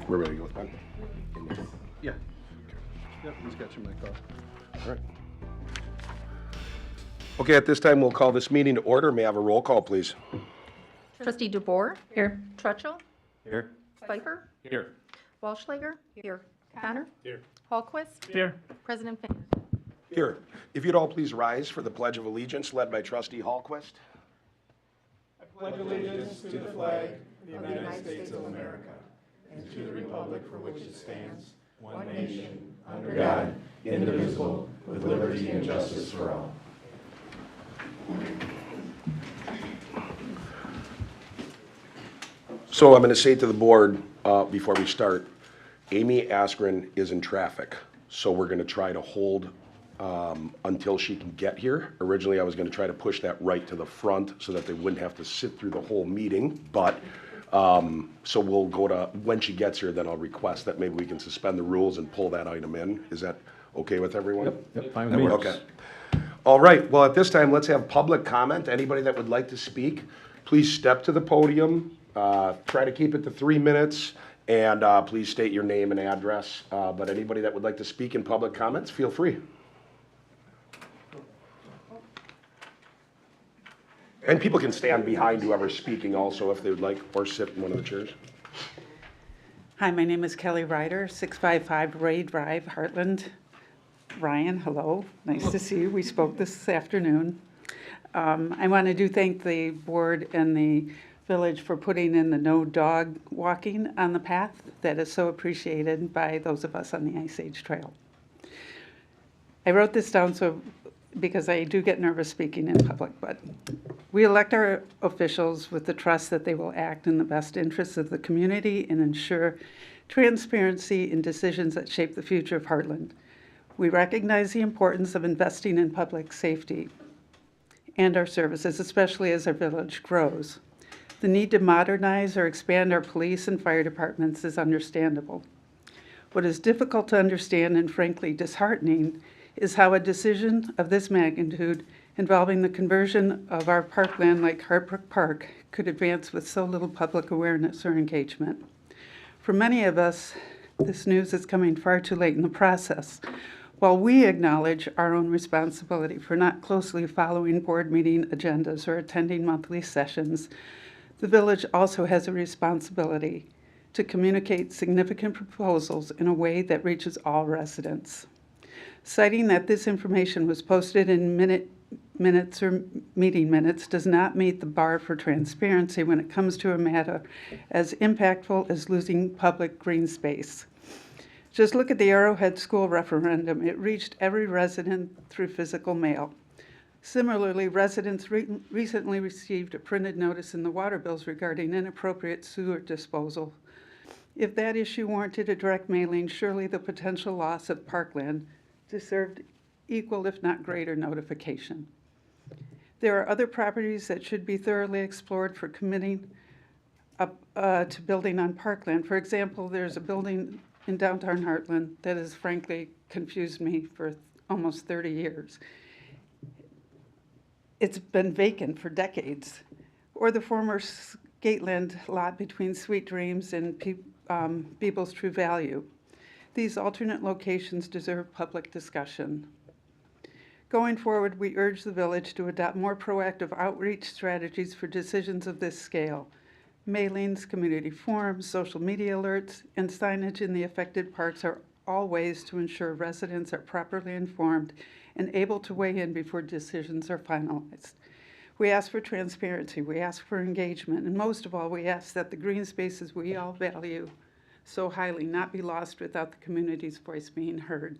We're ready to go with Ben? Yeah. Yep, he's got your mic off. All right. Okay, at this time, we'll call this meeting to order. May I have a roll call, please? Trustee DeBoer? Here. Trutchell? Here. Pfeiffer? Here. Walschlager? Here. Connor? Here. Hallquist? Here. President Payne? Here. If you'd all please rise for the Pledge of Allegiance led by Trustee Hallquist. Pledge allegiance to the flag of the United States of America and to the republic for which it stands, one nation, under God, indivisible, with liberty and justice for all. So I'm going to say to the board before we start, Amy Askren is in traffic, so we're going to try to hold until she can get here. Originally, I was going to try to push that right to the front so that they wouldn't have to sit through the whole meeting, but so we'll go to, when she gets here, then I'll request that maybe we can suspend the rules and pull that item in. Is that okay with everyone? Yep, fine with me. Okay. All right, well, at this time, let's have public comment. Anybody that would like to speak, please step to the podium. Try to keep it to 3 minutes, and please state your name and address. But anybody that would like to speak in public comments, feel free. And people can stand behind whoever's speaking also if they would like, or sit in one of the chairs. Hi, my name is Kelly Ryder, 655 Ray Drive, Hartland. Ryan, hello. Nice to see you. We spoke this afternoon. I want to thank the board and the village for putting in the no dog walking on the path. That is so appreciated by those of us on the Ice Age Trail. I wrote this down because I do get nervous speaking in public, but we elect our officials with the trust that they will act in the best interests of the community and ensure transparency in decisions that shape the future of Hartland. We recognize the importance of investing in public safety and our services, especially as our village grows. The need to modernize or expand our police and fire departments is understandable. What is difficult to understand and frankly disheartening is how a decision of this magnitude involving the conversion of our parkland like Hartbrook Park could advance with so little public awareness or engagement. For many of us, this news is coming far too late in the process. While we acknowledge our own responsibility for not closely following board meeting agendas or attending monthly sessions, the village also has a responsibility to communicate significant proposals in a way that reaches all residents. Citing that this information was posted in minutes or meeting minutes does not meet the bar for transparency when it comes to a matter as impactful as losing public green space. Just look at the Arrowhead School referendum. It reached every resident through physical mail. Similarly, residents recently received a printed notice in the water bills regarding inappropriate sewer disposal. If that issue warranted a direct mailing, surely the potential loss of parkland deserved equal, if not greater, notification. There are other properties that should be thoroughly explored for committing to building on parkland. For example, there's a building in downtown Hartland that has frankly confused me for almost 30 years. It's been vacant for decades. Or the former Skateland lot between Sweet Dreams and Beeble's True Value. These alternate locations deserve public discussion. Going forward, we urge the village to adopt more proactive outreach strategies for decisions of this scale. Mailings, community forums, social media alerts, and signage in the affected parks are all ways to ensure residents are properly informed and able to weigh in before decisions are finalized. We ask for transparency, we ask for engagement, and most of all, we ask that the green spaces we all value so highly not be lost without the community's voice being heard.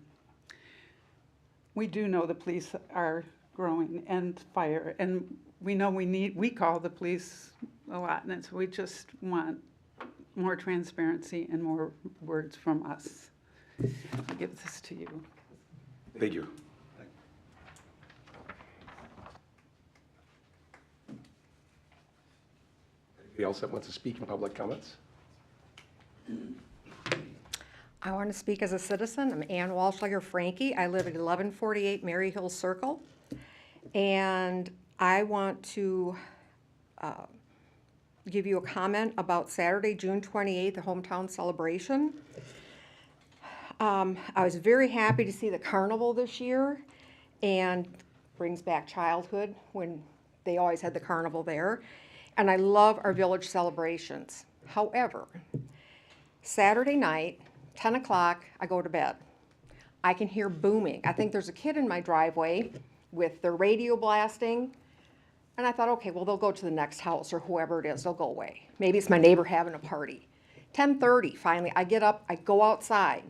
We do know the police are growing and fire, and we know we call the police a lot, and so we just want more transparency and more words from us. I'll give this to you. Thank you. Anybody else that wants to speak in public comments? I want to speak as a citizen. I'm Ann Walschlager Frankie. I live at 1148 Mary Hill Circle. And I want to give you a comment about Saturday, June 28th, the hometown celebration. I was very happy to see the carnival this year, and brings back childhood when they always had the carnival there. And I love our village celebrations. However, Saturday night, 10 o'clock, I go to bed. I can hear booming. I think there's a kid in my driveway with their radio blasting. And I thought, okay, well, they'll go to the next house, or whoever it is, they'll go away. Maybe it's my neighbor having a party. 10:30, finally, I get up, I go outside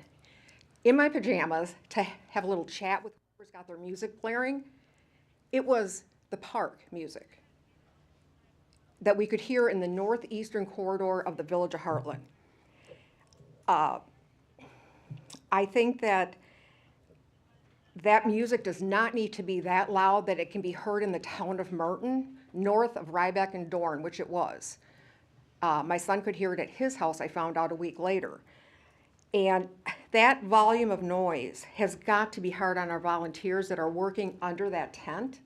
in my pajamas to have a little chat with whoever's got their music blaring. It was the park music that we could hear in the northeastern corridor of the village of Hartland. I think that music does not need to be that loud that it can be heard in the town of Merton, north of Riebeck and Dorn, which it was. My son could hear it at his house, I found out a week later. And that volume of noise has got to be hard on our volunteers that are working under that tent.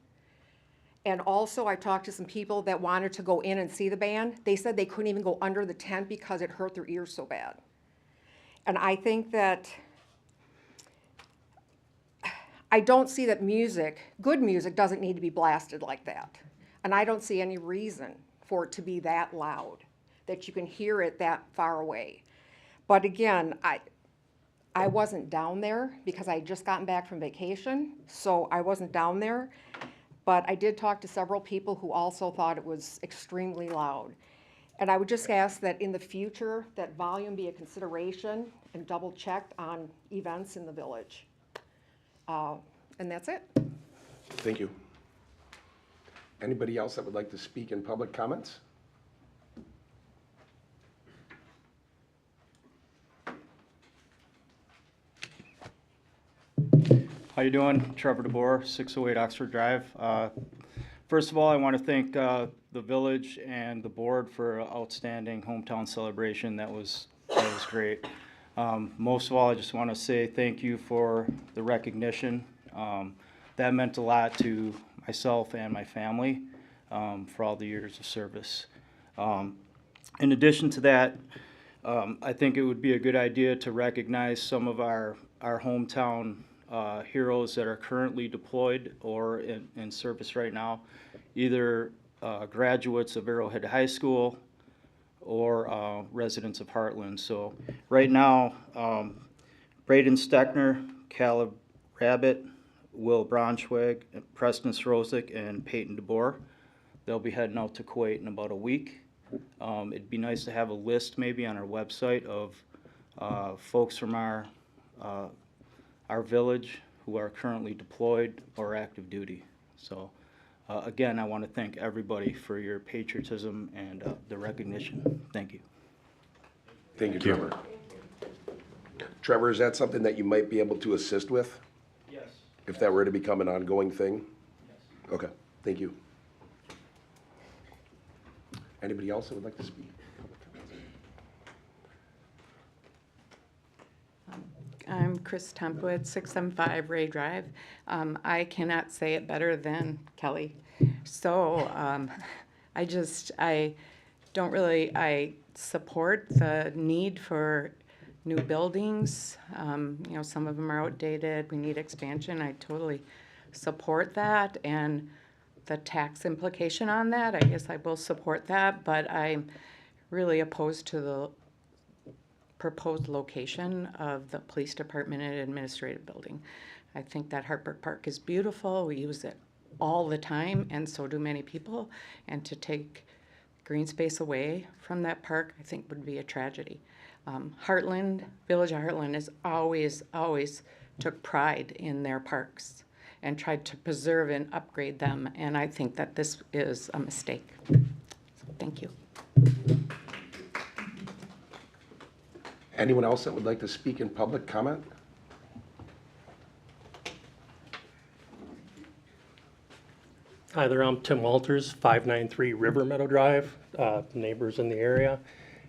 And also, I talked to some people that wanted to go in and see the band. They said they couldn't even go under the tent because it hurt their ears so bad. And I think that I don't see that good music doesn't need to be blasted like that. And I don't see any reason for it to be that loud, that you can hear it that far away. But again, I wasn't down there because I had just gotten back from vacation, so I wasn't down there. But I did talk to several people who also thought it was extremely loud. And I would just ask that in the future, that volume be a consideration and double checked on events in the village. And that's it. Thank you. Anybody else that would like to speak in public comments? How you doing? Trevor DeBoer, 608 Oxford Drive. First of all, I want to thank the village and the board for an outstanding hometown celebration. That was great. Most of all, I just want to say thank you for the recognition. That meant a lot to myself and my family for all the years of service. In addition to that, I think it would be a good idea to recognize some of our hometown heroes that are currently deployed or in service right now, either graduates of Arrowhead High School or residents of Hartland. So right now, Braden Steckner, Caleb Rabbit, Will Braunschweig, Preston Srozik, and Peyton DeBoer. They'll be heading out to Kuwait in about a week. It'd be nice to have a list maybe on our website of folks from our village who are currently deployed or active duty. So again, I want to thank everybody for your patriotism and the recognition. Thank you. Thank you, Trevor. Trevor, is that something that you might be able to assist with? Yes. If that were to become an ongoing thing? Yes. Okay, thank you. Anybody else that would like to speak? I'm Chris Tempwood, 675 Ray Drive. I cannot say it better than Kelly. So I support the need for new buildings. Some of them are outdated. We need expansion. I totally support that. And the tax implication on that, I guess I will support that, but I'm really opposed to the proposed location of the police department and administrative building. I think that Hartbrook Park is beautiful. We use it all the time, and so do many people. And to take green space away from that park, I think would be a tragedy. Hartland, Village of Hartland has always took pride in their parks and tried to preserve and upgrade them, and I think that this is a mistake. So, thank you. Anyone else that would like to speak in public comment? Hi there, I'm Tim Walters, 593 River Meadow Drive, neighbors in the area.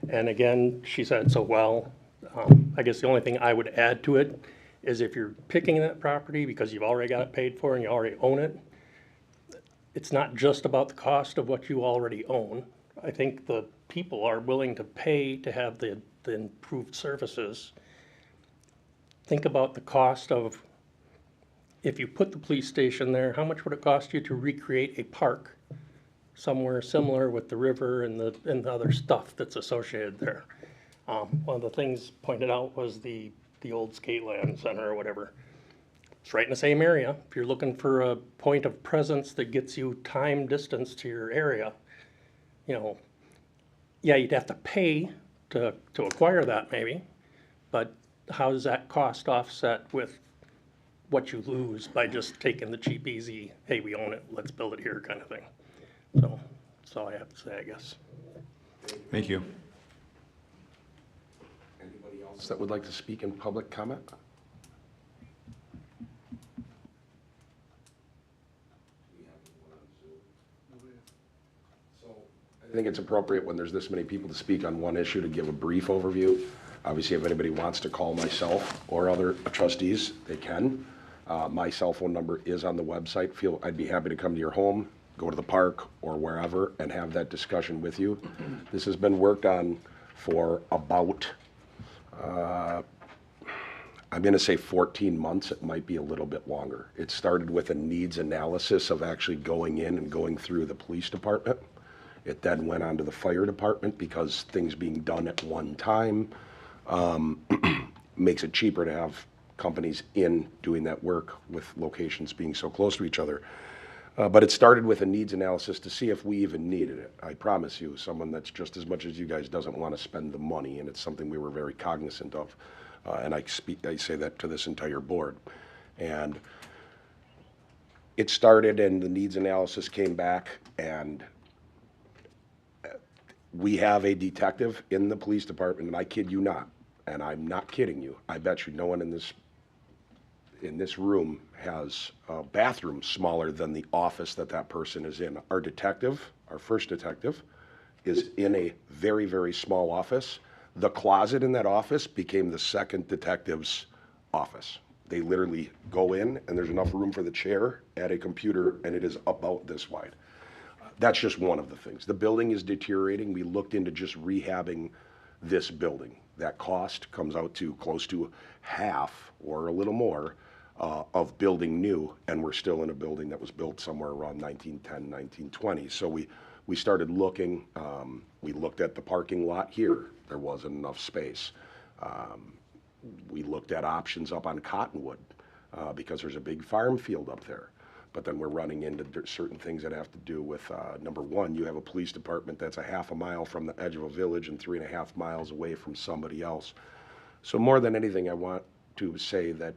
And again, she said so well. I guess the only thing I would add to it is if you're picking that property because you've already got it paid for and you already own it, it's not just about the cost of what you already own. I think the people are willing to pay to have the improved services. Think about the cost of, if you put the police station there, how much would it cost you to recreate a park somewhere similar with the river and the other stuff that's associated there? One of the things pointed out was the old Skateland Center or whatever. It's right in the same area. If you're looking for a point of presence that gets you time distance to your area, you know, yeah, you'd have to pay to acquire that maybe, but how does that cost offset with what you lose by just taking the cheap, easy, hey, we own it, let's build it here kind of thing? So that's all I have to say, I guess. Thank you. Anybody else that would like to speak in public comment? I think it's appropriate when there's this many people to speak on one issue to give a brief overview. Obviously, if anybody wants to call myself or other trustees, they can. My cell phone number is on the website. I'd be happy to come to your home, go to the park or wherever and have that discussion with you. This has been worked on for about, I'm gonna say 14 months. It might be a little bit longer. It started with a needs analysis of actually going in and going through the police department. It then went on to the fire department because things being done at one time makes it cheaper to have companies in doing that work with locations being so close to each other. But it started with a needs analysis to see if we even needed it. I promise you, someone that's just as much as you guys doesn't want to spend the money, and it's something we were very cognizant of. And I say that to this entire board. And it started and the needs analysis came back, and we have a detective in the police department, and I kid you not, and I'm not kidding you. I bet you no one in this room has a bathroom smaller than the office that person is in. Our detective, our first detective, is in a very, very small office. The closet in that office became the second detective's office. They literally go in, and there's enough room for the chair, add a computer, and it is about this wide. That's just one of the things. The building is deteriorating. We looked into just rehabbing this building. That cost comes out to close to half or a little more of building new, and we're still in a building that was built somewhere around 1910, 1920. So we started looking. We looked at the parking lot here. There wasn't enough space. We looked at options up on Cottonwood because there's a big farm field up there. But then we're running into certain things that have to do with, number one, you have a police department that's a half a mile from the edge of a village and 3.5 miles away from somebody else. So more than anything, I want to say that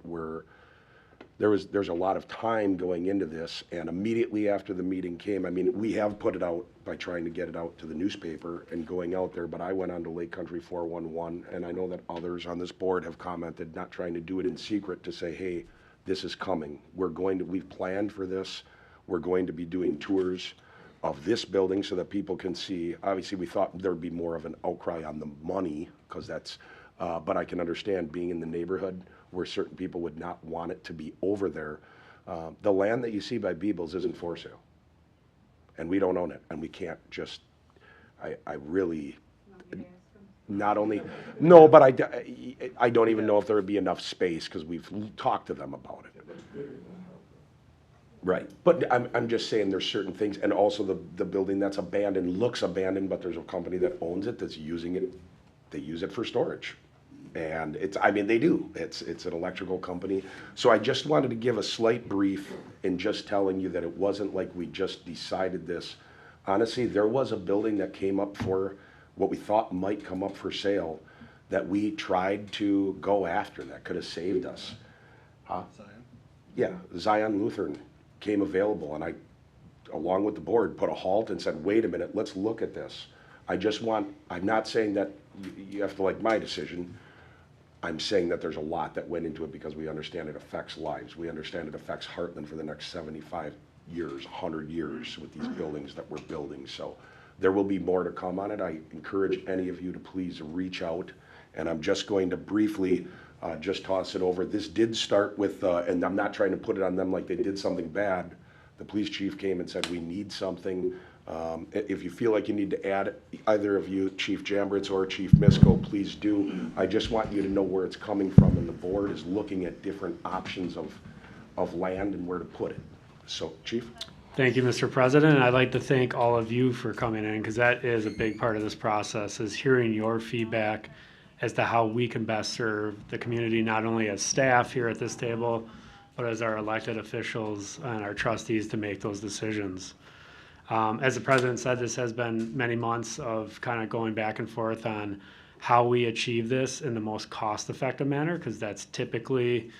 there's a lot of time going into this, and immediately after the meeting came, I mean, we have put it out by trying to get it out to the newspaper and going out there, but I went on to Lake Country 411, and I know that others on this board have commented, not trying to do it in secret, to say, hey, this is coming. We've planned for this. We're going to be doing tours of this building so that people can see. Obviously, we thought there would be more of an outcry on the money, because that's, but I can understand being in the neighborhood where certain people would not want it to be over there. The land that you see by Beebles isn't for sale. And we don't own it, and we can't just, I really, not only, no, but I don't even know if there would be enough space, because we've talked to them about it. Right, but I'm just saying there's certain things, and also the building that's abandoned looks abandoned, but there's a company that owns it that's using it. They use it for storage. And they do. It's an electrical company. So I just wanted to give a slight brief in just telling you that it wasn't like we just decided this. Honestly, there was a building that came up for what we thought might come up for sale that we tried to go after that could have saved us. Zion? Yeah, Zion Lutheran came available, and I, along with the board, put a halt and said, wait a minute, let's look at this. I'm not saying that you have to like my decision. I'm saying that there's a lot that went into it because we understand it affects lives. We understand it affects Hartland for the next 75 years, 100 years with these buildings that we're building. So there will be more to come on it. I encourage any of you to please reach out. And I'm just going to briefly just toss it over. This did start with, and I'm not trying to put it on them like they did something bad. The police chief came and said, we need something If you feel like you need to add, either of you, Chief Jambritz or Chief Misko, please do. I just want you to know where it's coming from, and the board is looking at different options of land and where to put it. So, Chief? Thank you, Mr. President. I'd like to thank all of you for coming in, because that is a big part of this process, is hearing your feedback as to how we can best serve the community, not only as staff here at this table, but as our elected officials and our trustees to make those decisions. As the president said, this has been many months of kind of going back and forth on how we achieve this in the most cost-effective manner, because that's typically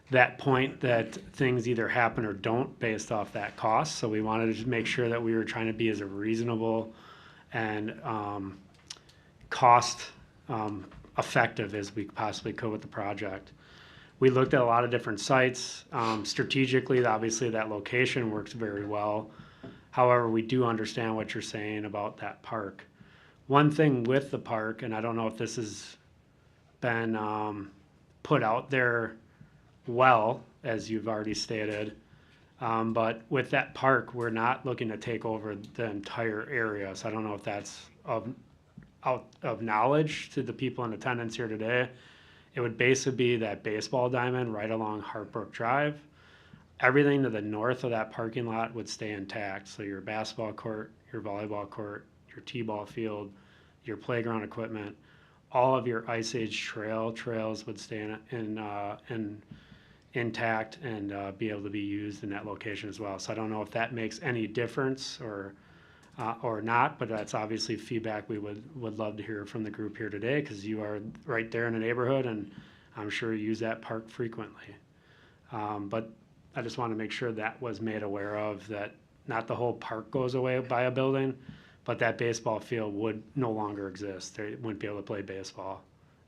that point that things either happen or don't based off that cost. So we wanted to make sure that we were trying to be as reasonable and cost effective as we possibly could with the project. We looked at a lot of different sites. Strategically, obviously that location works very well. However, we do understand what you're saying about that park. One thing with the park, and I don't know if this has been put out there well, as you've already stated, but with that park, we're not looking to take over the entire area. So I don't know if that's out of knowledge to the people in attendance here today. It would basically be that baseball diamond right along Hartbrook Drive. Everything to the north of that parking lot would stay intact. So your basketball court, your volleyball court, your t-ball field, your playground equipment, all of your Ice Age trails would stay intact and be able to be used in that location as well. So I don't know if that makes any difference or not, but that's obviously feedback we would love to hear from the group here today, because you are right there in the neighborhood, and I'm sure you use that park frequently. But I just want to make sure that was made aware of, that not the whole park goes away by a building, but that baseball field would no longer exist. They wouldn't be able to play baseball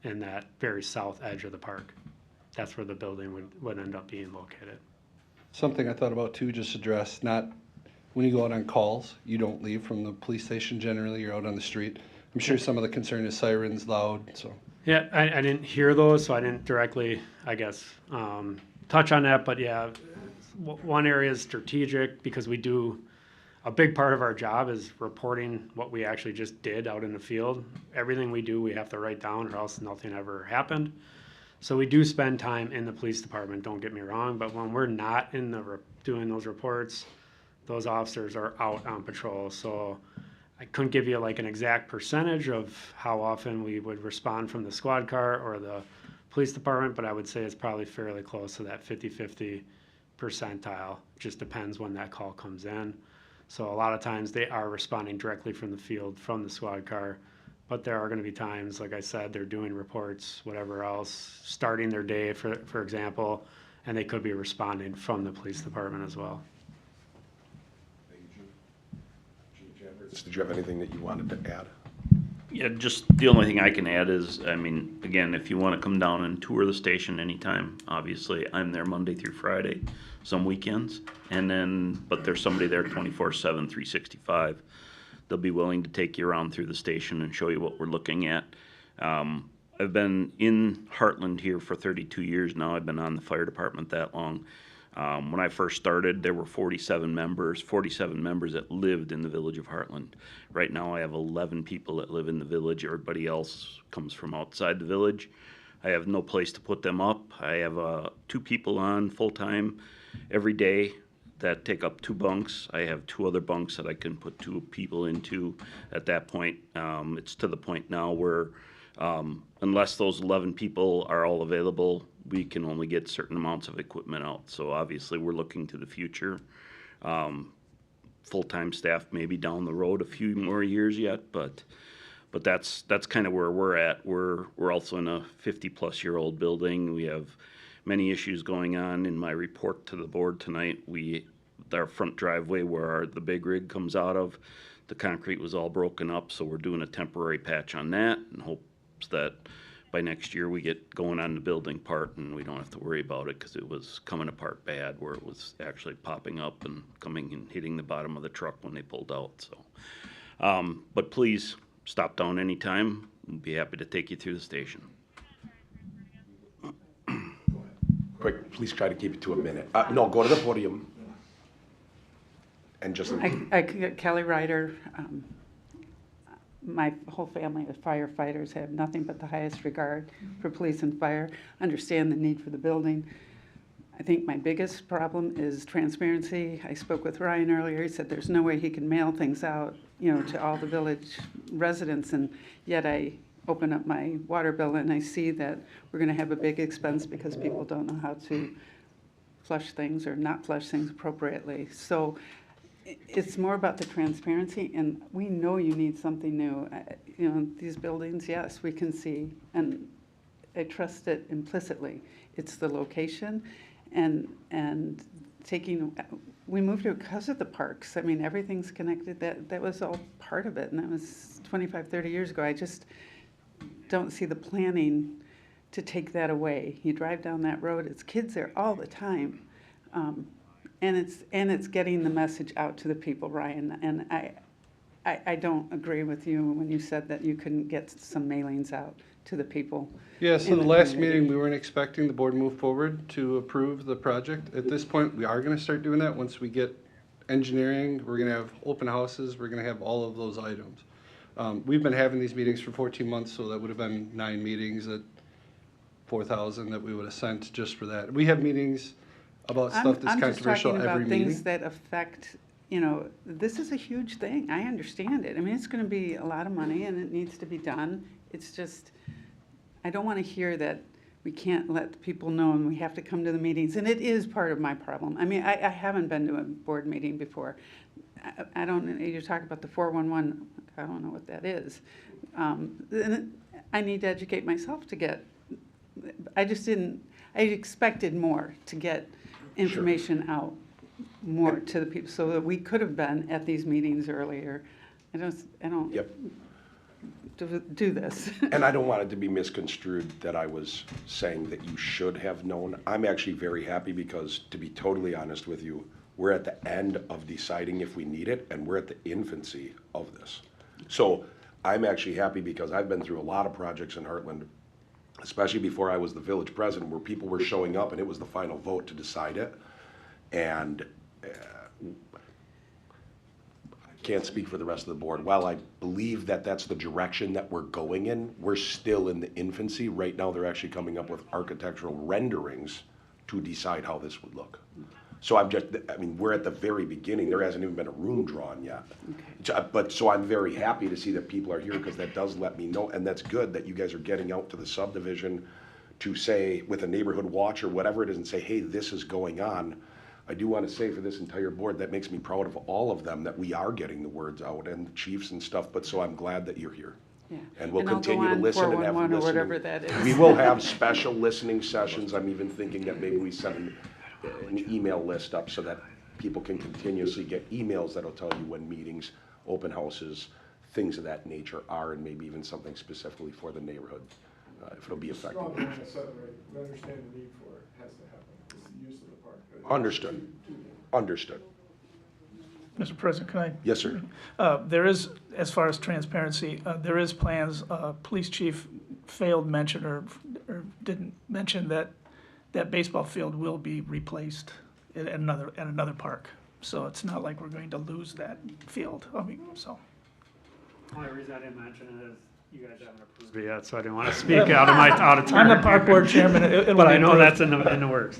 in that very south edge of the park. That's where the building would end up being located. Something I thought about too, just address, not, when you go out on calls, you don't leave from the police station generally, you're out on the street. I'm sure some of the concern is sirens loud, so. Yeah, I didn't hear those, so I didn't directly, I guess, touch on that, but yeah, one area is strategic, because we do, a big part of our job is reporting what we actually just did out in the field. Everything we do, we have to write down, or else nothing ever happened. So we do spend time in the police department, don't get me wrong, but when we're not in doing those reports, those officers are out on patrol. So I couldn't give you like an exact percentage of how often we would respond from the squad car or the police department, but I would say it's probably fairly close to that 50-50 percentile. Just depends when that call comes in. So a lot of times they are responding directly from the field, from the squad car, but there are going to be times, like I said, they're doing reports, whatever else, starting their day, for example, and they could be responding from the police department as well. Thank you, Chief Jambritz, did you have anything that you wanted to add? Yeah, just the only thing I can add is, I mean, again, if you want to come down and tour the station anytime, obviously, I'm there Monday through Friday, some weekends, and then, but there's somebody there 24/7, 365. They'll be willing to take you around through the station and show you what we're looking at. I've been in Hartland here for 32 years now. I've been on the fire department that long. When I first started, there were 47 members that lived in the village of Hartland. Right now, I have 11 people that live in the village. Everybody else comes from outside the village. I have no place to put them up. I have 2 people on full-time every day that take up 2 bunks. I have 2 other bunks that I can put 2 people into at that point. It's to the point now where unless those 11 people are all available, we can only get certain amounts of equipment out. So obviously we're looking to the future. Full-time staff maybe down the road a few more years yet, but that's kind of where we're at. We're also in a 50-plus-year-old building. We have many issues going on. In my report to the board tonight, our front driveway where the big rig comes out of, the concrete was all broken up, so we're doing a temporary patch on that in hopes that by next year we get going on the building part and we don't have to worry about it, because it was coming apart bad where it was actually popping up and coming and hitting the bottom of the truck when they pulled out. So, but please stop down anytime. We'd be happy to take you through the station. Quick, please try to keep it to a minute. No, go to the podium. And just, Kelly Ryder, my whole family of firefighters have nothing but the highest regard for police and fire, understand the need for the building. I think my biggest problem is transparency. I spoke with Ryan earlier. He said there's no way he can mail things out, to all the village residents, and yet I open up my water bill and I see that we're gonna have a big expense because people don't know how to flush things or not flush things appropriately. So it's more about the transparency, and we know you need something new. These buildings, yes, we can see, and I trust it implicitly. It's the location and we moved here because of the parks. I mean, everything's connected. That was all part of it, and that was 25, 30 years ago. I just don't see the planning to take that away. You drive down that road, it's kids there all the time. And it's getting the message out to the people, Ryan. And I don't agree with you when you said that you couldn't get some mailings out to the people. Yeah, so in the last community. meeting, we weren't expecting the board to move forward to approve the project. At this point, we are gonna start doing that. Once we get engineering, we're gonna have open houses, we're gonna have all of those items. We've been having these meetings for 14 months, so that would have been 9 meetings at 4,000 that we would have sent just for that. We have meetings about stuff that's controversial every I'm just talking about meeting. things that affect, this is a huge thing. I understand it. I mean, it's gonna be a lot of money and it needs to be done. It's just, I don't wanna hear that we can't let people know and we have to come to the meetings. And it is part of my problem. I mean, I haven't been to a board meeting before. I don't, you talk about the 411, I don't know what that is. And I need to educate myself to get, I expected more to get information out more to the people, so that we could have been at these meetings earlier. I don't Yep. do this. And I don't want it to be misconstrued that I was saying that you should have known. I'm actually very happy because, to be totally honest with you, we're at the end of deciding if we need it, and we're at the infancy of this. So I'm actually happy because I've been through a lot of projects in Hartland, especially before I was the village president, where people were showing up and it was the final vote to decide it. And I can't speak for the rest of the board. While I believe that that's the direction that we're going in, we're still in the infancy. Right now, they're actually coming up with architectural renderings to decide how this would look. So we're at the very beginning. There hasn't even been a room drawn yet. Okay. So I'm very happy to see that people are here, because that does let me know, and that's good that you guys are getting out to the subdivision to say, with a neighborhood watch or whatever it is, and say, hey, this is going on. I do want to say for this entire board, that makes me proud of all of them, that we are getting the words out, and the chiefs and stuff, but so I'm glad that you're here. Yeah. And we'll And I'll continue go to on listen and have 411 or listening. whatever that is. We will have special listening sessions. I'm even thinking that maybe we set an email list up so that people can continuously get emails that'll tell you when meetings, open houses, things of that nature are, and maybe even something specifically for the neighborhood, if it'll be effective. Strong line of sight, right? We understand the need for it has to happen. It's the use of the park. Understood. Understood. Mr. President, can I? Yes, sir. There is, as far as transparency, there is plans, police chief failed mention or didn't mention that baseball field will be replaced at another park. So it's not like we're going to lose that field. So. The only reason I didn't mention it is you guys haven't approved it yet, so I didn't want to speak out of turn. I'm the park board chairman. But I know that's in the works.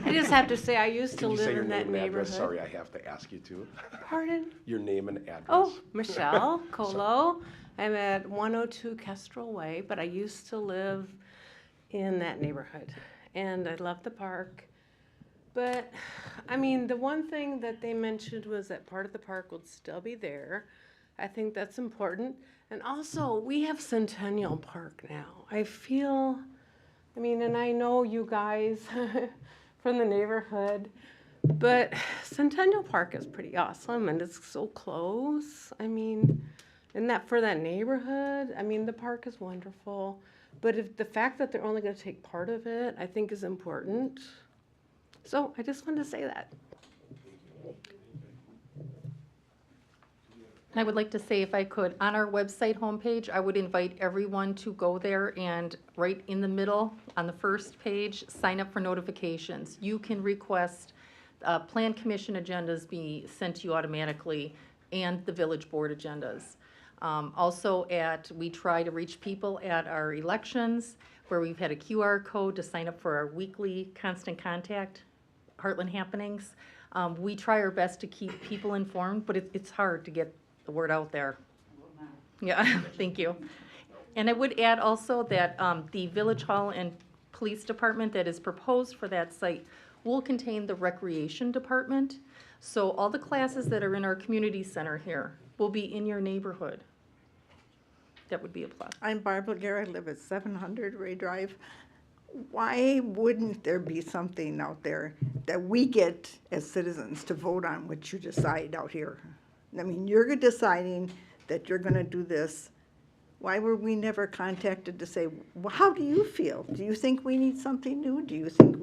I just have to say, I used to Can you say live your in that name and address? neighborhood. Sorry, I have to ask you to. Pardon? Your name and address. Oh, Michelle Colo. I'm at 102 Kestrel Way, but I used to live in that neighborhood. And I love the park. But, the one thing that they mentioned was that part of the park would still be there. I think that's important. And also, we have Centennial Park now. I feel, and I know you guys from the neighborhood, but Centennial Park is pretty awesome, and it's so close. And that for that neighborhood, the park is wonderful. But if the fact that they're only going to take part of it, I think is important. So I just wanted to say that. I would like to say, if I could, on our website homepage, I would invite everyone to go there and right in the middle, on the first page, sign up for notifications. You can request Plan Commission agendas be sent to you automatically, and the village board agendas. Also we try to reach people at our elections, where we've had a QR code to sign up for our weekly constant contact Hartland happenings. We try our best to keep people informed, but it's hard to get the word out there. Yeah, thank you. And I would add also that the Village Hall and Police Department that is proposed for that site will contain the Recreation Department. So all the classes that are in our community center here will be in your neighborhood. That would be a plus. I'm Barbara Garrett, I live at 700 Ray Drive. Why wouldn't there be something out there that we get as citizens to vote on what you decide out here? I mean, you're deciding that you're gonna do this. Why were we never contacted to say, well, how do you feel? Do you think we need something new? Do you think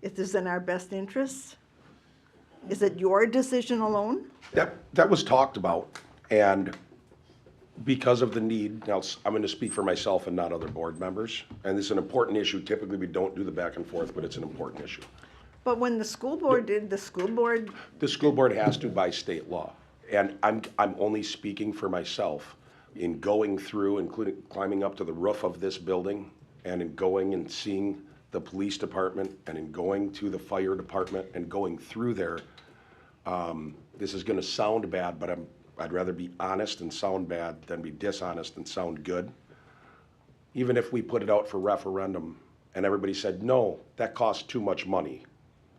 it is in our best interests? Is it your decision alone? That was talked about, and because of the need, now I'm gonna speak for myself and not other board members, and this is an important issue. Typically, we don't do the back and forth, but it's an important issue. But when the school board did, the school board, The school board has to by state law, and I'm only speaking for myself in going through, including climbing up to the roof of this building, and in going and seeing the police department, and in going to the fire department, and going through there. This is gonna sound bad, but I'd rather be honest and sound bad than be dishonest and sound good. Even if we put it out for referendum and everybody said, no, that costs too much money.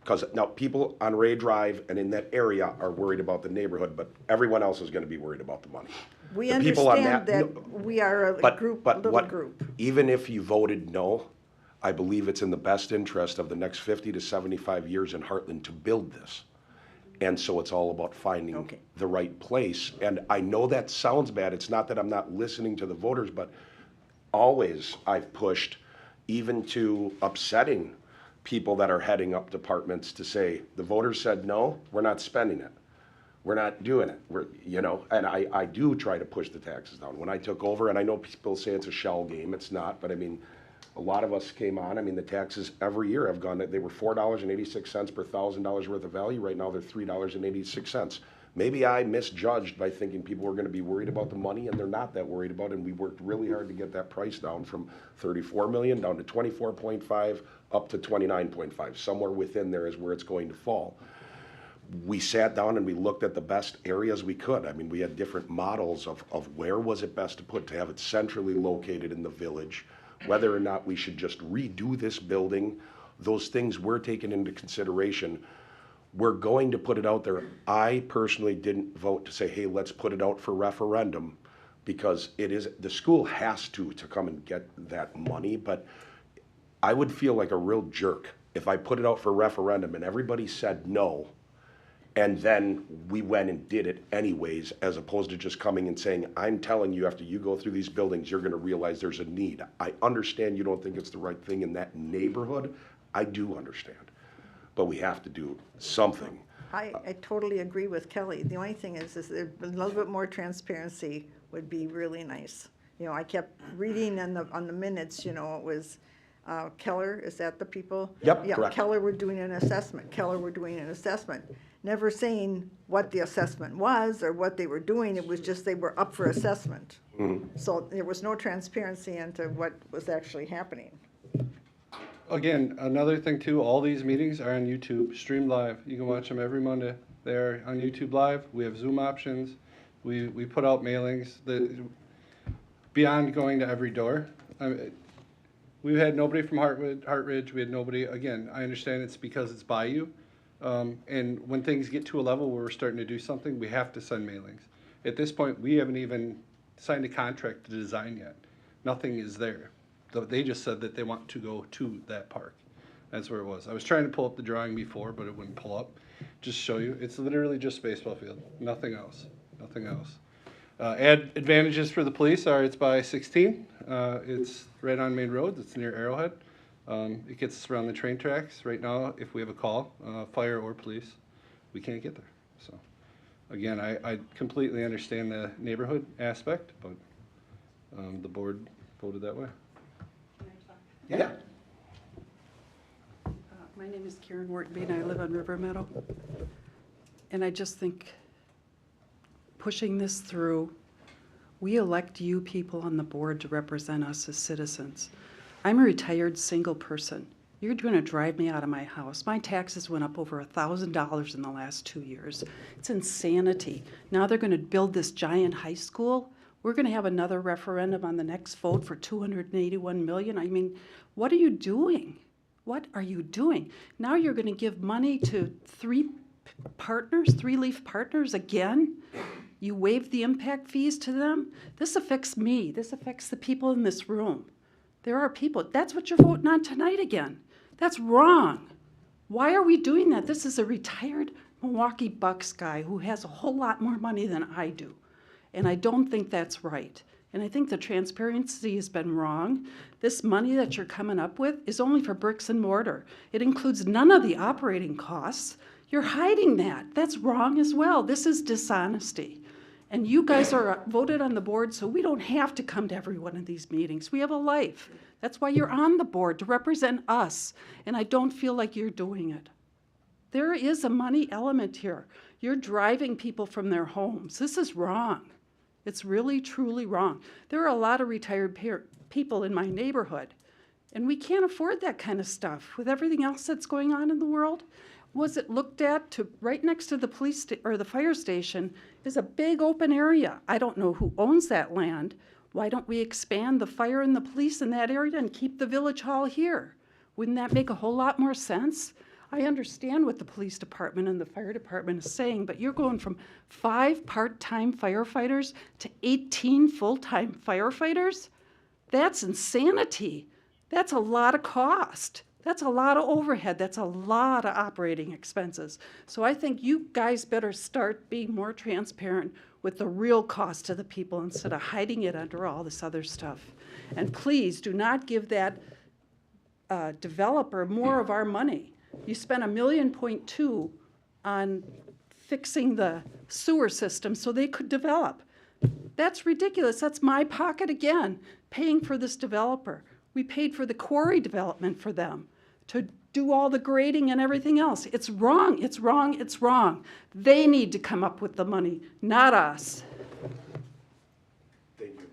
Because now people on Ray Drive and in that area are worried about the neighborhood, but everyone else is gonna be worried about the money. we The people on understand no, that we are a but little what- group. Even if you voted no, I believe it's in the best interest of the next 50 to 75 years in Hartland to build this. And so it's all about finding Okay. the right place. And I know that sounds bad. It's not that I'm not listening to the voters, but always I've pushed, even to upsetting people that are heading up departments, to say, the voters said no, we're not spending it. We're not doing it. And I do try to push the taxes down. When I took over, and I know people say it's a shell game, it's not, but I mean, a lot of us came on, the taxes every year have gone, they were $4.86 per $1,000 worth of value, right now they're $3.86. Maybe I misjudged by thinking people were gonna be worried about the money, and they're not that worried about it, and we worked really hard to get that price down from 34 million down to 24.5, up to 29.5, somewhere within there is where it's going to fall. We sat down and we looked at the best areas we could. We had different models of where was it best to have it centrally located in the village, whether or not we should just redo this building. Those things were taken into consideration. We're going to put it out there. I personally didn't vote to say, hey, let's put it out for referendum, because the school has to come and get that money, but I would feel like a real jerk if I put it out for referendum and everybody said no, and then we went and did it anyways, as opposed to just coming and saying, I'm telling you, after you go through these buildings, you're gonna realize there's a need. I understand you don't think it's the right thing in that neighborhood. I do understand. But we have to do something. I totally agree with Kelly. The only thing is a little bit more transparency would be really nice. I kept reading on the minutes, it was Keller, is that the people? Yep, Yeah, correct. Keller were doing an assessment. Keller were doing an assessment. Never saying what the assessment was or what they were doing. It was just they were up for assessment. So there was no transparency into what was actually happening. Again, another thing too, all these meetings are on YouTube, streamed live. You can watch them every Monday. They're on YouTube Live. We have Zoom options. We put out mailings. Beyond going to every door, we've had nobody from Hartridge. We had nobody. Again, I understand it's because it's by you. And when things get to a level where we're starting to do something, we have to send mailings. At this point, we haven't even signed a contract to design yet. Nothing is there. They just said that they want to go to that park. That's where it was. I was trying to pull up the drawing before, but it wouldn't pull up. Just show you. It's literally just baseball field. Nothing else. Nothing else. Add advantages for the police are it's by 16. It's right on main roads. It's near Arrowhead. It gets us around the train tracks. Right now, if we have a call, fire or police, we can't get there. So, again, I completely understand the neighborhood aspect, but the board voted that way. Yeah. My name is Karen Wharton, and I live on River Meadow. And I just think pushing this through, we elect you people on the board to represent us as citizens. I'm a retired single person. You're going to drive me out of my house. My taxes went up over $1,000 in the last 2 years. It's insanity. Now they're going to build this giant high school. We're going to have another referendum on the next vote for $281 million. I mean, what are you doing? What are you doing? Now you're going to give money to three leaf partners again? You waive the impact fees to them? This affects me. This affects the people in this room. There are people, that's what you're voting on tonight again. That's wrong. Why are we doing that? This is a retired Milwaukee Bucks guy who has a whole lot more money than I do. And I don't think that's right. And I think the transparency has been wrong. This money that you're coming up with is only for bricks and mortar. It includes none of the operating costs. You're hiding that. That's wrong as well. This is dishonesty. And you guys are voted on the board, so we don't have to come to every one of these meetings. We have a life. That's why you're on the board, to represent us. And I don't feel like you're doing it. There is a money element here. You're driving people from their homes. This is wrong. It's really, truly wrong. There are a lot of retired people in my neighborhood, and we can't afford that kind of stuff with everything else that's going on in the world. Was it looked at to right next to the police or the fire station is a big open area. I don't know who owns that land. Why don't we expand the fire and the police in that area and keep the village hall here? Wouldn't that make a whole lot more sense? I understand what the police department and the fire department is saying, but you're going from 5 part-time firefighters to 18 full-time firefighters? That's insanity. That's a lot of cost. That's a lot of overhead. That's a lot of operating expenses. So I think you guys better start being more transparent with the real cost to the people instead of hiding it under all this other stuff. And please do not give that developer more of our money. You spent $1.2 million on fixing the sewer system so they could develop. That's ridiculous. That's my pocket again, paying for this developer. We paid for the quarry development for them to do all the grading and everything else. It's wrong, it's wrong, it's wrong. They need to come up with the money, not us. Thank you.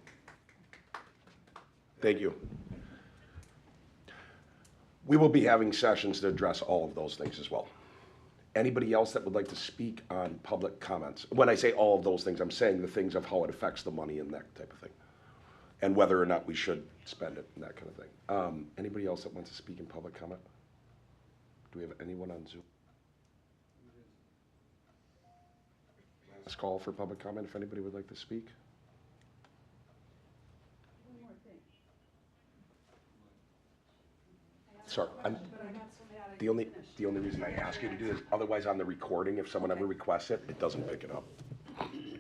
Thank you. We will be having sessions to address all of those things as well. Anybody else that would like to speak on public comments? When I say all of those things, I'm saying the things of how it affects the money and that type of thing, and whether or not we should spend it and that kind of thing. Anybody else that wants to speak in public comment? Do we have anyone on Zoom? Last call for public comment if anybody would like to speak. Sorry, the only reason I ask you to do this, otherwise on the recording, if someone ever requests it, it doesn't pick it up.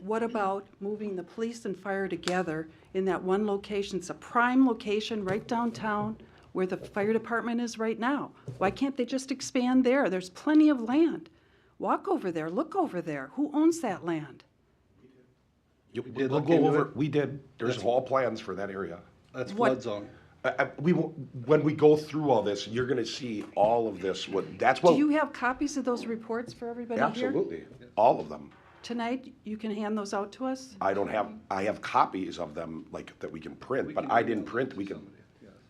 What about moving the police and fire together in that one location? It's a prime location right downtown where the fire department is right now. Why can't they just expand there? There's plenty of land. Walk over there, look over there. Who owns that land? We'll go over, we did, there's all plans for that area. That's What- flood zone. We will, when we go through all this, you're gonna see all of this, that's what. Do you have copies of those reports for everybody here? Absolutely, all of them. Tonight, you can hand those out to us? I have copies of them, like, that we can print, but I didn't print,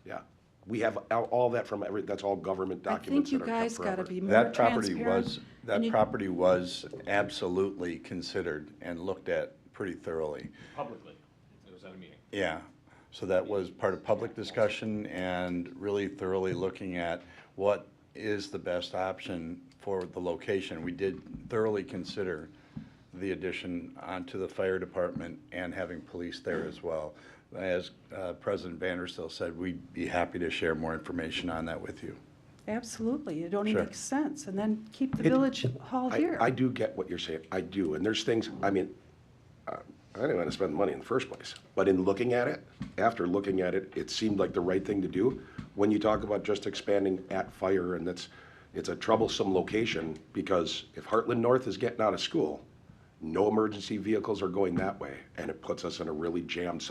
yeah. We have all that from that's all government I documents think you that are kept guys gotta forever. be more That transparent. property was absolutely considered and looked at pretty thoroughly. Publicly, it was at a meeting. Yeah, so that was part of public discussion and really thoroughly looking at what is the best option for the location. We did thoroughly consider the addition onto the fire department and having police there as well. As President Pfannerstill said, we'd be happy to share more information on that with you. Absolutely, it only Sure. makes sense, and then keep the village hall here. I do get what you're saying, I do, and there's things, I mean, I didn't want to spend the money in the first place, but in looking at it, after looking at it, it seemed like the right thing to do. When you talk about just expanding at fire, and it's a troublesome location, because if Hartland North is getting out of school, No emergency vehicles are going that way, and it puts us in a really jammed,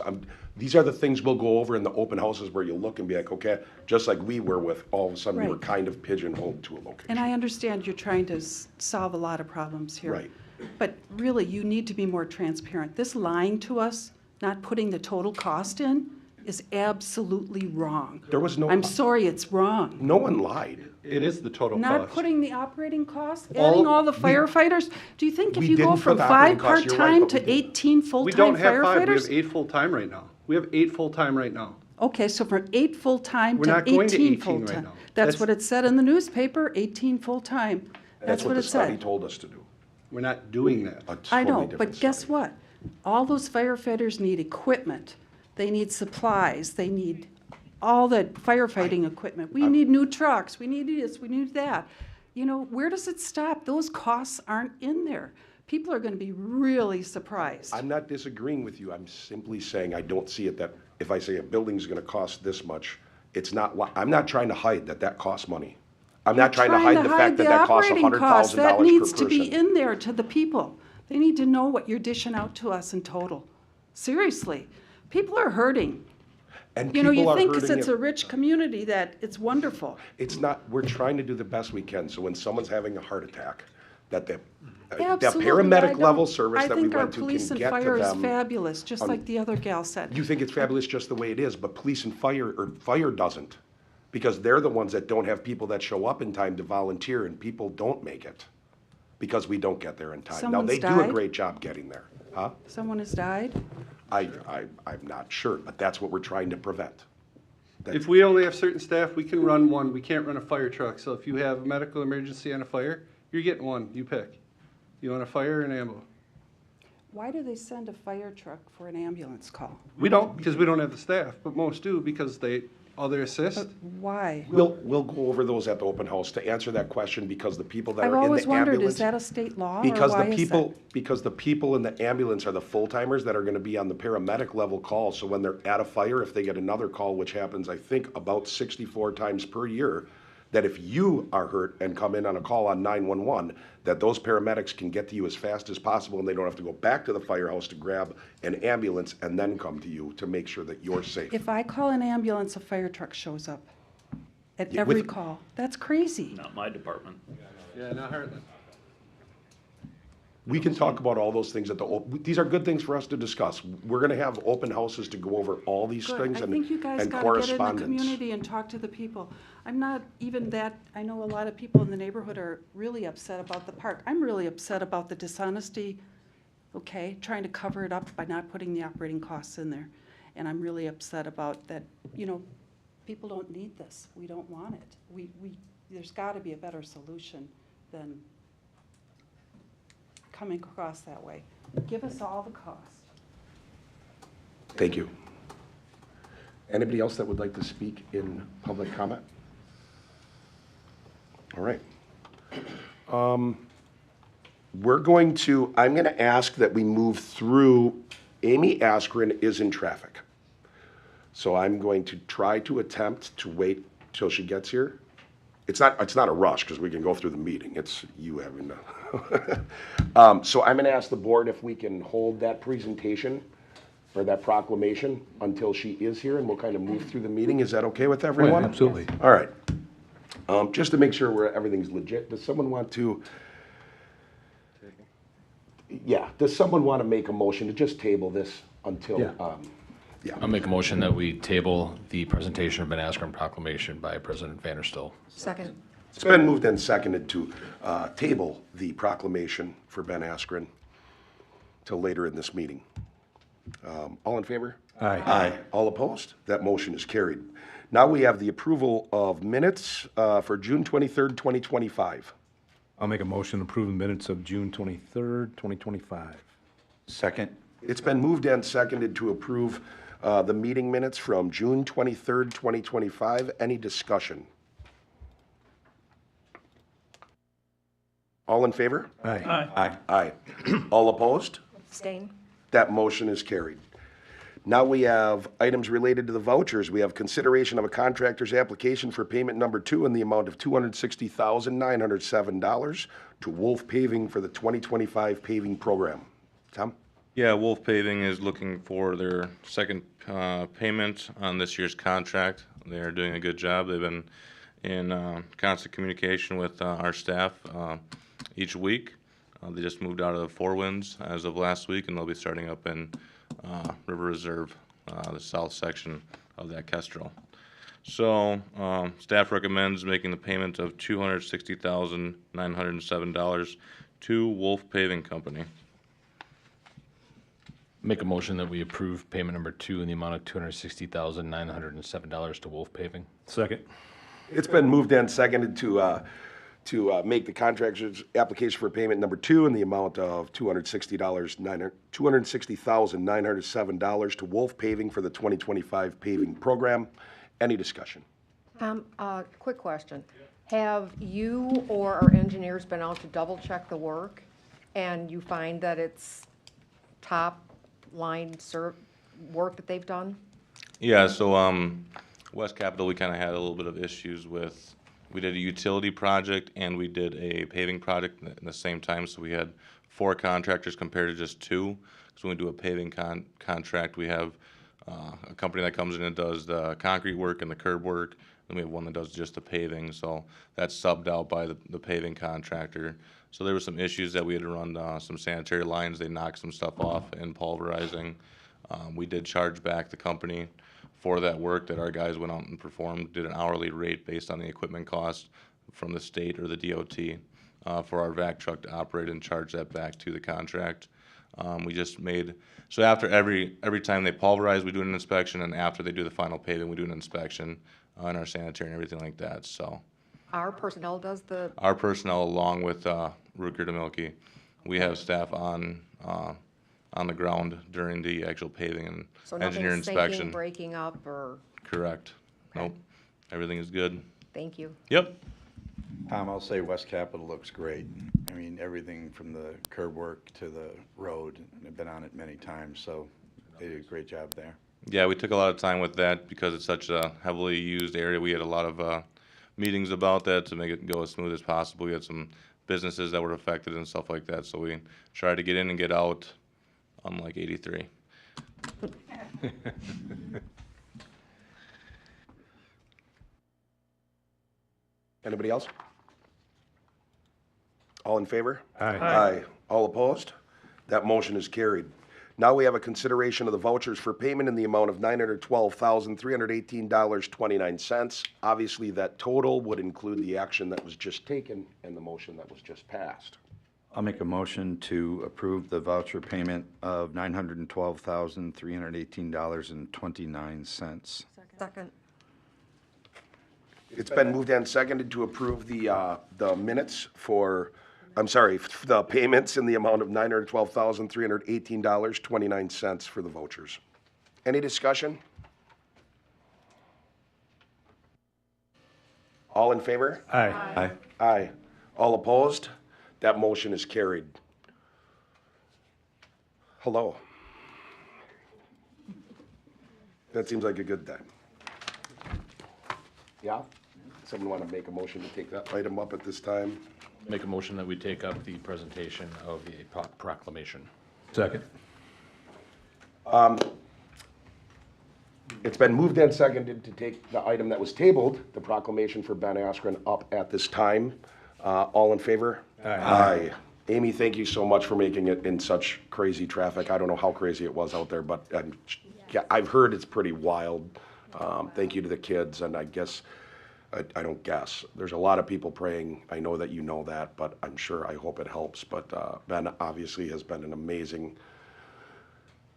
these are the things we'll go over in the open houses where you look and be like, okay, just like we were with, all of a sudden we were Right. kind of pigeonholed to a location. And I understand you're trying to solve a lot of problems here. Right. But really, you need to be more transparent. This lying to us, not putting the total cost in, is absolutely wrong. There was no. I'm sorry, it's wrong. No one lied. It is the total Not cost. putting the operating costs, All- adding all the firefighters? Do you think if we you go didn't from put the operating 5 costs, you're right, part-time but to we didn't. 18 We full-time don't have 5, we have firefighters? 8 full-time right now. We have 8 full-time right now. Okay, so from 8 full-time We're to not going to 18 18 right full-time. now. That's That's- what it said in the newspaper, 18 full-time. That's what the it study said. told us to do. We're not doing that. A I totally know, different but guess study. what? All those firefighters need equipment. They need supplies. They need all the firefighting equipment. We need new trucks. We need this, we need that. You know, where does it stop? Those costs aren't in there. People are gonna be really surprised. I'm not disagreeing with you. I'm simply saying I don't see it that if I say a building's gonna cost this much, it's not, I'm not trying to hide that costs money. I'm not trying to hide the fact that costs operating costs. $100,000 That per needs to be person. in there to the people. They need to know what you're dishing out to us in total. Seriously, people are hurting. And You know, people you are think 'cause hurting it's it. a rich community that it's wonderful. It's not, we're trying to do the best we can, so when someone's having a heart attack, that the Absolutely, paramedic I level don't- service that we went to I can think our police and get to fire is them. fabulous, just on- like the other gal said. You think it's fabulous just the way it is, but police and fire doesn't. Because they're the ones that don't have people that show up in time to volunteer, and people don't make it. Because we don't get there in time. Now, Someone's they do a died? great job getting there, huh? Someone has died? I'm not sure, but that's what we're trying to prevent. If we only have certain staff, we can run one. We can't run a fire truck. So if you have a medical emergency and a fire, you're getting one. You pick. You want a fire or an ambulance? Why do they send a fire truck for an ambulance call? We don't, because we don't have the staff, but most do because they, other assist. But why? We'll go over those at the open house to answer that question, because the people that I've are in the always wondered, ambulance. is that a state law, or Because why the is people, that? because the people in the ambulance are the full-timers that are gonna be on the paramedic level call, so when they're at a fire, if they get another call, which happens, I think, about 64 times per year, that if you are hurt and come in on a call on 911, that those paramedics can get to you as fast as possible, and they don't have to go back to the firehouse to grab an ambulance and then come to you to make sure that you're safe. If I call an ambulance, a fire truck shows up at Yeah, every with- call. That's crazy. Not my department. Yeah, not Hartland. We can talk about all those things these are good things for us to discuss. We're gonna have open houses to go over all these Good. things I and think you guys and gotta get in the correspondence. community and talk to the people. I'm not even that, I know a lot of people in the neighborhood are really upset about the park. I'm really upset about the dishonesty, okay, trying to cover it up by not putting the operating costs in there. And I'm really upset about that, you know, people don't need this. We don't want it. There's gotta be a better solution than coming across that way. Give us all the cost. Thank you. Anybody else that would like to speak in public comment? All right. I'm gonna ask that we move through, Amy Askren is in traffic. So I'm going to try to attempt to wait till she gets here. It's not a rush, because we can go through the meeting. It's you having to. So I'm gonna ask the board if we can hold that presentation or that proclamation until she is here, and we'll kind of move through the meeting. Is that okay with everyone? absolutely. All right. Just to make sure everything's legit, does someone want to? Yeah, does someone want to make a motion to just table this until? Yeah. I'll make a motion that we table the presentation of Ben Askren proclamation by President Pfannerstill. Second. It's been moved and seconded to table the proclamation for Ben Askren till later in this meeting. All in favor? Aye. Aye. All opposed? That motion is carried. Now we have the approval of minutes for June 23rd, 2025. I'll make a motion to approve the minutes of June 23rd, 2025. Second? It's been moved and seconded to approve the meeting minutes from June 23rd, 2025. Any discussion? All in favor? Aye. Aye. Aye. All opposed? Abstain. That motion is carried. Now we have items related to the vouchers. We have consideration of a contractor's application for payment number 2 in the amount of $260,907 to Wolf Paving for the 2025 paving program. Tom? Yeah, Wolf Paving is looking for their second payment on this year's contract. They are doing a good job. They've been in constant communication with our staff each week. They just moved out of the Four Winds as of last week, and they'll be starting up in River Reserve, the south section of that Kestrel. So staff recommends making the payment of $260,907 to Wolf Paving Company. Make a motion that we approve payment number 2 in the amount of $260,907 to Wolf Paving. Second. It's been moved and seconded to make the contractor's application for payment number 2 in the amount of $260,907 to Wolf Paving for the 2025 paving program. Any discussion? Quick question. Have you or our engineers been out to double check the work and you find that it's top line work that they've done? Yeah, so West Capitol, we kind of had a little bit of issues with, we did a utility project and we did a paving project in the same time, so we had 4 contractors compared to just 2. So when we do a paving contract, we have a company that comes in and does the concrete work and the curb work, and we have one that does just the paving, so that's subbed out by the paving contractor. So there were some issues that we had to run some sanitary lines. They knocked some stuff off in pulverizing. We did charge back the company for that work that our guys went out and performed, did an hourly rate based on the equipment cost from the state or the DOT for our vac truck to operate and charge that back to the contract. We just made, so after every time they pulverize, we do an inspection, and after they do the final paving, we do an inspection on our sanitary and everything like that, so. Our personnel does the, Our personnel, along with Rutger DeMilke, we have staff on the ground during the actual paving and so engineer nothing's inspection. sinking, breaking up, or? Correct. Okay. Nope. Everything is good. Thank you. Yep. Tom, I'll say West Capitol looks great. I mean, everything from the curb work to the road, I've been on it many times, so they did a great job there. Yeah, we took a lot of time with that because it's such a heavily used area. We had a lot of meetings about that to make it go as smooth as possible. We had some businesses that were affected and stuff like that, so we tried to get in and get out, unlike 83. Anybody else? All in favor? Aye. Aye. All opposed? That motion is carried. Now we have a consideration of the vouchers for payment in the amount of $912,318.29. Obviously, that total would include the action that was just taken and the motion that was just passed. I'll make a motion to approve the voucher payment of $912,318.29. Second. It's been moved and seconded to approve the minutes for, the payments in the amount of $912,318.29 for the vouchers. Any discussion? All in favor? Aye. Aye. Aye. All opposed? That motion is carried. Hello. That seems like a good time. Yeah? Someone want to make a motion to take that item up at this time? Make a motion that we take up the presentation of the proclamation. Second. It's been moved and seconded to take the item that was tabled, the proclamation for Ben Askren, up at this time. All in favor? Aye. Amy, thank you so much for making it in such crazy traffic. I don't know how crazy it was out there, but I've heard it's pretty wild. Thank you to the kids, and I guess, I don't guess, there's a lot of people praying. I know that you know that, but I'm sure, I hope it helps. But Ben obviously has been an amazing,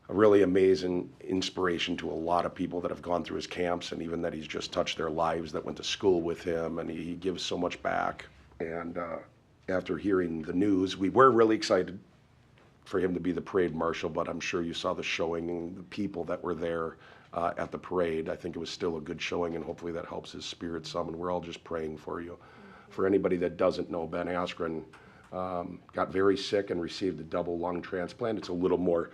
a really amazing inspiration to a lot of people that have gone through his camps, and even that he's just touched their lives that went to school with him, and he gives so much back. And after hearing the news, we were really excited for him to be the parade marshal, but I'm sure you saw the showing and the people that were there at the parade. I think it was still a good showing, and hopefully that helps his spirit some, and we're all just praying for you. For anybody that doesn't know, Ben Askren got very sick and received a double lung transplant. It's a little more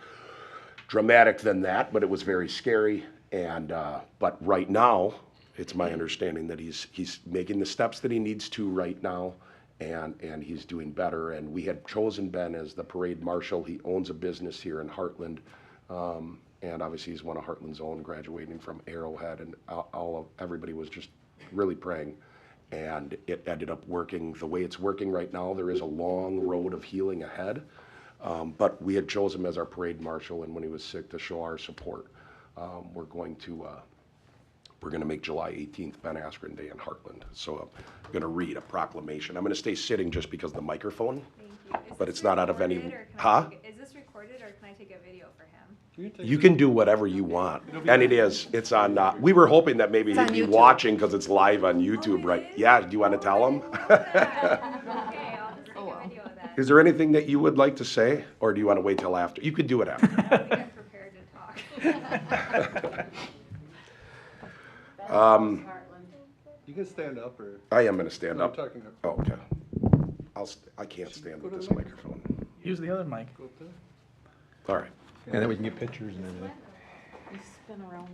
dramatic than that, but it was very scary. And but right now, it's my understanding that he's making the steps that he needs to right now, and he's doing better. And we had chosen Ben as the parade marshal. He owns a business here in Hartland, and obviously he's one of Hartland's own, graduating from Arrowhead, and everybody was just really praying. And it ended up working the way it's working right now. There is a long road of healing ahead, but we had chosen him as our parade marshal, and when he was sick, to show our support. We're going to make July 18th Ben Askren Day in Heartland. So I'm going to read a proclamation. I'm going to stay sitting just because of the microphone, but it's not out of any. Huh? Is this recorded, or can I take a video for him? You can do whatever you want, and it's on. We were hoping that maybe he'd be watching because it's live on YouTube, right? Yeah. Do you want to tell him? Okay, I'll just take a video of that. Is there anything that you would like to say, or do you want to wait till after? You could do it after. I don't think I'm prepared to talk. You can stand up, or I am going to stand I'm up. talking up. Oh, okay. I can't stand with this microphone. Use the other mic. All right. And then we can get pictures and everything. You spin around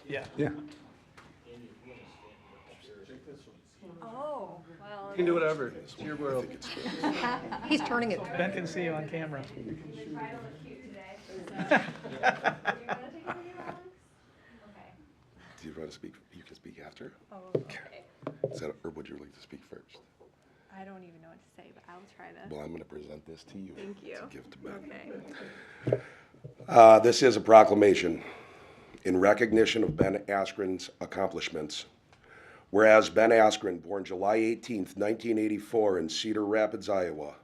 Yeah. Yeah. Oh, well. You can do whatever. It's your world. He's turning it. Ben can see you on camera. You probably look cute today. Do you want to take a video, Alex? Okay. Do you want to speak? You can speak after. Oh, okay. Or would you like to speak first? I don't even know what to say, but I'll try to. Well, I'm going to present this to you. Thank you. To give to Ben. Okay. This is a proclamation in recognition of Ben Askren's accomplishments. Whereas Ben Askren, born July 18th, 1984 in Cedar Rapids, Iowa,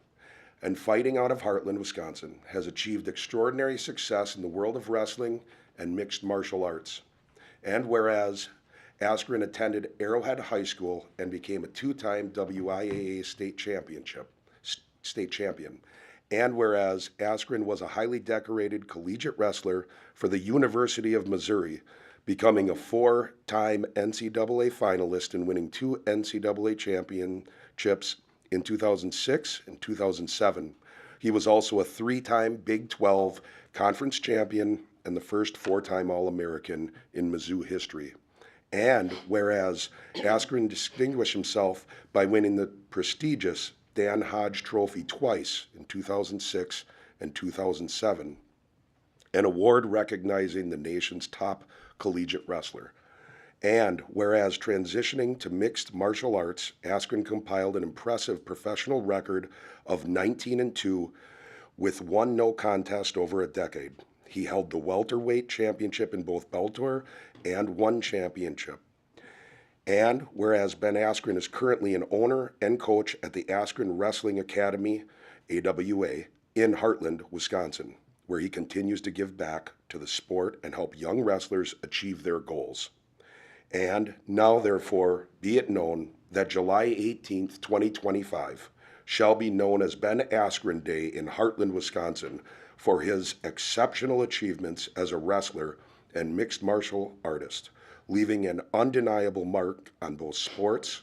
and fighting out of Hartland, Wisconsin, has achieved extraordinary success in the world of wrestling and mixed martial arts. And whereas Askren attended Arrowhead High School and became a two-time WIAA state champion. And whereas Askren was a highly decorated collegiate wrestler for the University of Missouri, becoming a four-time NCAA finalist and winning 2 NCAA championships in 2006 and 2007. He was also a 3-time Big 12 conference champion and the first 4-time All-American in Mizzou history. And whereas Askren distinguished himself by winning the prestigious Dan Hodge Trophy twice in 2006 and 2007, an award recognizing the nation's top collegiate wrestler. And whereas transitioning to mixed martial arts, Askren compiled an impressive professional record of 19-2 with 1 no contest over a decade. He held the welterweight championship in both Bellator and 1 championship. And whereas Ben Askren is currently an owner and coach at the Askren Wrestling Academy, AWA, in Hartland, Wisconsin, where he continues to give back to the sport and help young wrestlers achieve their goals. And now, therefore, be it known that July 18th, 2025, shall be known as Ben Askren Day in Hartland, Wisconsin, for his exceptional achievements as a wrestler and mixed martial artist, leaving an undeniable mark on both sports.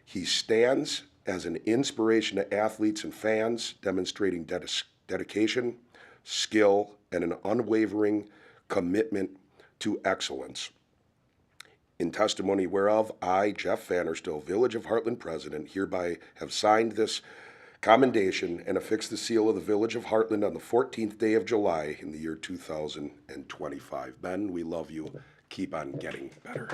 He stands as an inspiration to athletes and fans, demonstrating dedication, skill, and an unwavering commitment to excellence. In testimony whereof, I, Jeff Pfannerstill, Village of Hartland President, hereby have signed this commendation and affixed the seal of the Village of Hartland on the 14th day of July in the year 2025. Ben, we love you. Keep on getting better.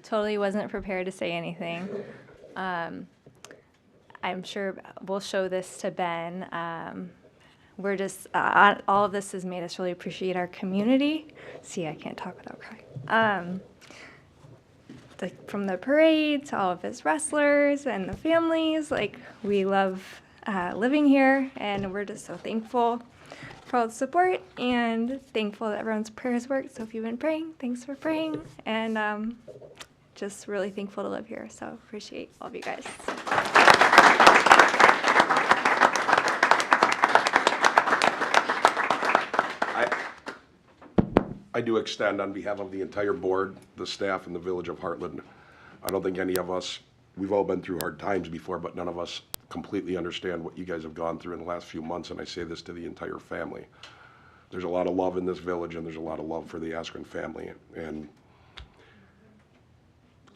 Totally wasn't prepared to say anything. I'm sure we'll show this to Ben. We're just, all of this has made us really appreciate our community. See, I can't talk without crying. From the parade to all of his wrestlers and the families, we love living here, and we're just so thankful for all the support and thankful that everyone's prayers worked. So if you've been praying, thanks for praying, and just really thankful to live here. So appreciate all of you guys. I do extend on behalf of the entire board, the staff, and the village of Hartland. I don't think any of us, we've all been through hard times before, but none of us completely understand what you guys have gone through in the last few months, and I say this to the entire family. There's a lot of love in this village, and there's a lot of love for the Askren family, and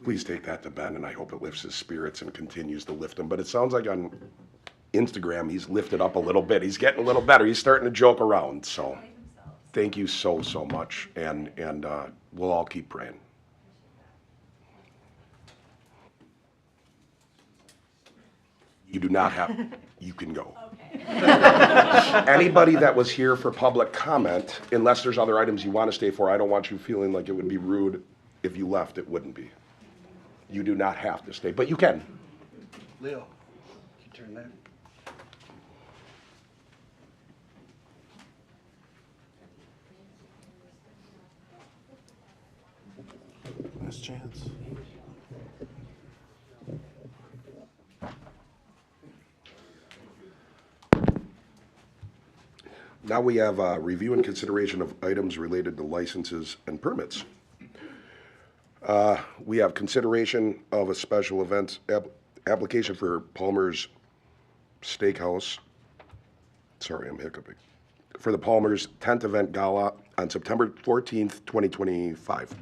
please take that to Ben, and I hope it lifts his spirits and continues to lift him. But it sounds like on Instagram, he's lifted up a little bit. He's getting a little better. He's starting to joke around, so thank you so much, and we'll all keep praying. You do not have, you can go. Anybody that was here for public comment, unless there's other items you want to stay for, I don't want you feeling like it would be rude if you left. It wouldn't be. You do not have to stay, but you can. Leo, can you turn that? Last chance. Now we have review and consideration of items related to licenses and permits. We have consideration of a special event application for Palmer's Steakhouse. Sorry, I'm hiccuping. For the Palmer's 10th event gala on September 14th, 2025.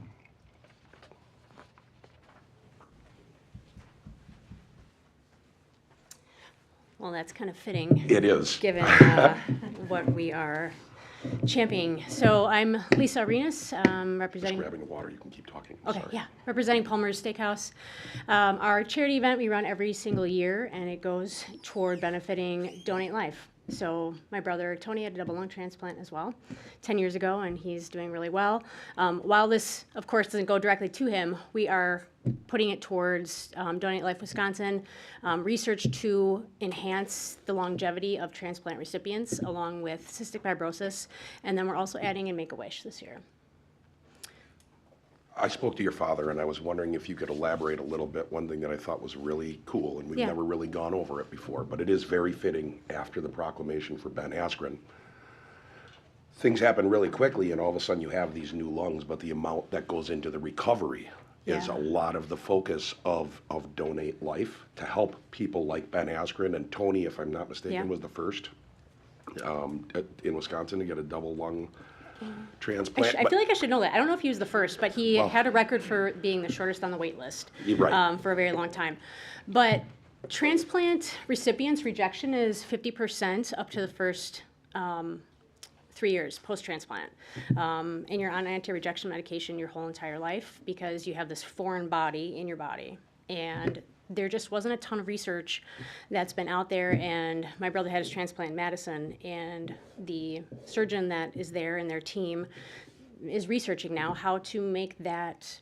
Well, that's kind of fitting. It is. Given what we are championing. So I'm Lisa Arenas, representing. Just grabbing the water, you can keep talking. Okay, Sorry. yeah, representing Palmer's Steakhouse. Our charity event we run every single year, and it goes toward benefiting Donate Life. So my brother Tony had a double lung transplant as well 10 years ago, and he's doing really well. While this, of course, doesn't go directly to him, we are putting it towards Donate Life Wisconsin, research to enhance the longevity of transplant recipients along with cystic fibrosis, and then we're also adding in Make-A-Wish this year. I spoke to your father, and I was wondering if you could elaborate a little bit. One thing that I thought was really cool, and we've Yeah. never really gone over it before, but it is very fitting after the proclamation for Ben Askren. Things happen really quickly, and all of a sudden you have these new lungs, but the amount that goes into the recovery is Yeah. a lot of the focus of Donate Life to help people like Ben Askren. And Tony, if I'm not mistaken, Yeah. was the first in Wisconsin to get a double lung I transplant. feel like I should know that. I don't know if he was the first, but he Well- had a record for being the shortest on the wait list You're right. for a very long time. But transplant recipients rejection is 50% up to the first 3 years post-transplant. And you're on anti-rejection medication your whole entire life because you have this foreign body in your body. And there just wasn't a ton of research that's been out there, and my brother had his transplant in Madison, and the surgeon that is there and their team is researching now how to make that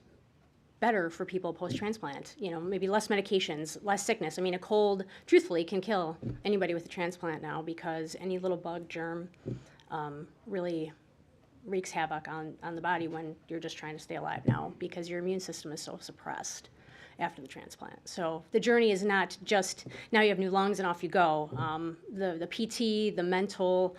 better for people post-transplant. You know, maybe less medications, less sickness. I mean, a cold, truthfully, can kill anybody with a transplant now because any little bug, germ, really wreaks havoc on the body when you're just trying to stay alive now because your immune system is so suppressed after the transplant. So the journey is not just now you have new lungs and off you go. The PT, the mental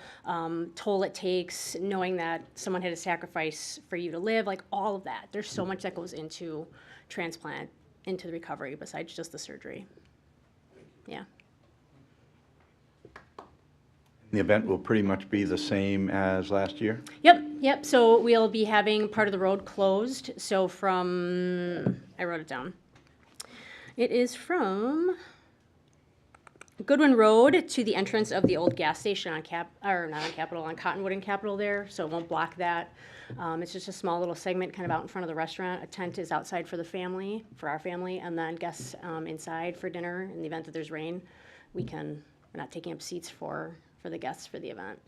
toll it takes, knowing that someone had to sacrifice for you to live, like all of that. There's so much that goes into transplant, into the recovery besides just the surgery. Yeah. The event will pretty much be the same as last year? Yep. So we'll be having part of the road closed. So from, I wrote it down. It is from Goodwin Road to the entrance of the old gas station on on Cottonwood and Capitol there, so it won't block that. It's just a small little segment kind of out in front of the restaurant. A tent is outside for the family, for our family, and then guests inside for dinner. In the event that there's rain, we're not taking up seats for the guests for the event.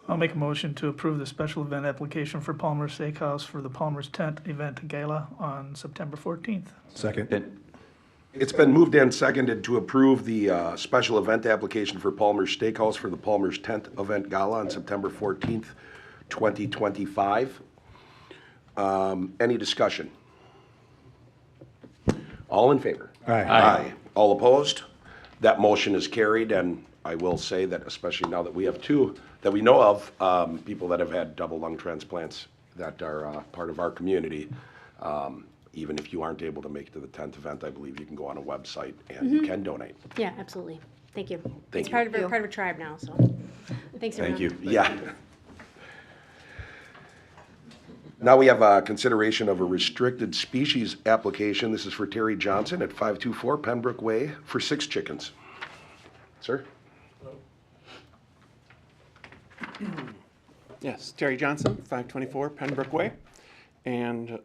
I'll make a motion to approve the special event application for Palmer's Steakhouse for the Palmer's 10th event gala on September 14th. Second. It's been moved and seconded to approve the special event application for Palmer's Steakhouse for the Palmer's 10th event gala on September 14th, 2025. Any discussion? All in favor? Aye. Aye. All opposed? That motion is carried, and I will say that especially now that we have two that we know of, people that have had double lung transplants that are part of our community, even if you aren't able to make it to the 10th event, I believe you can go on a website and you can donate. Yeah, absolutely. Thank you. Thank It's you. part of a tribe now, so thanks, everyone. Thank you. Yeah. Now we have a consideration of a restricted species application. This is for Terry Johnson at 524 Penbrook Way for 6 chickens. Sir? Yes, Terry Johnson, 524 Penbrook Way. And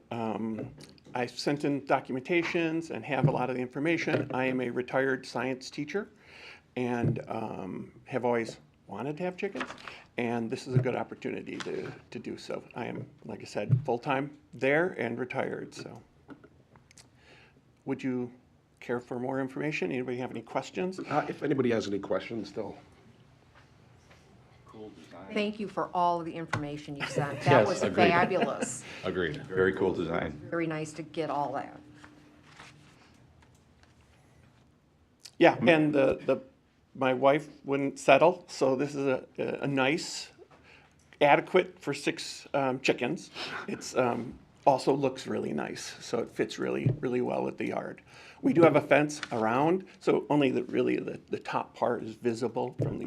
I sent in documentations and have a lot of the information. I am a retired science teacher and have always wanted to have chickens. And this is a good opportunity to do so. I am, like I said, full-time there and retired, so. Would you care for more information? Anybody have any questions? If anybody has any questions, still. Thank you for all of the information you sent. That Yes, was agreed. fabulous. Agreed. Very cool design. Very nice to get all that. Yeah, and my wife wouldn't settle, so this is a nice, adequate for 6 chickens. It's also looks really nice, so it fits really, really well with the yard. We do have a fence around, so only the top part is visible from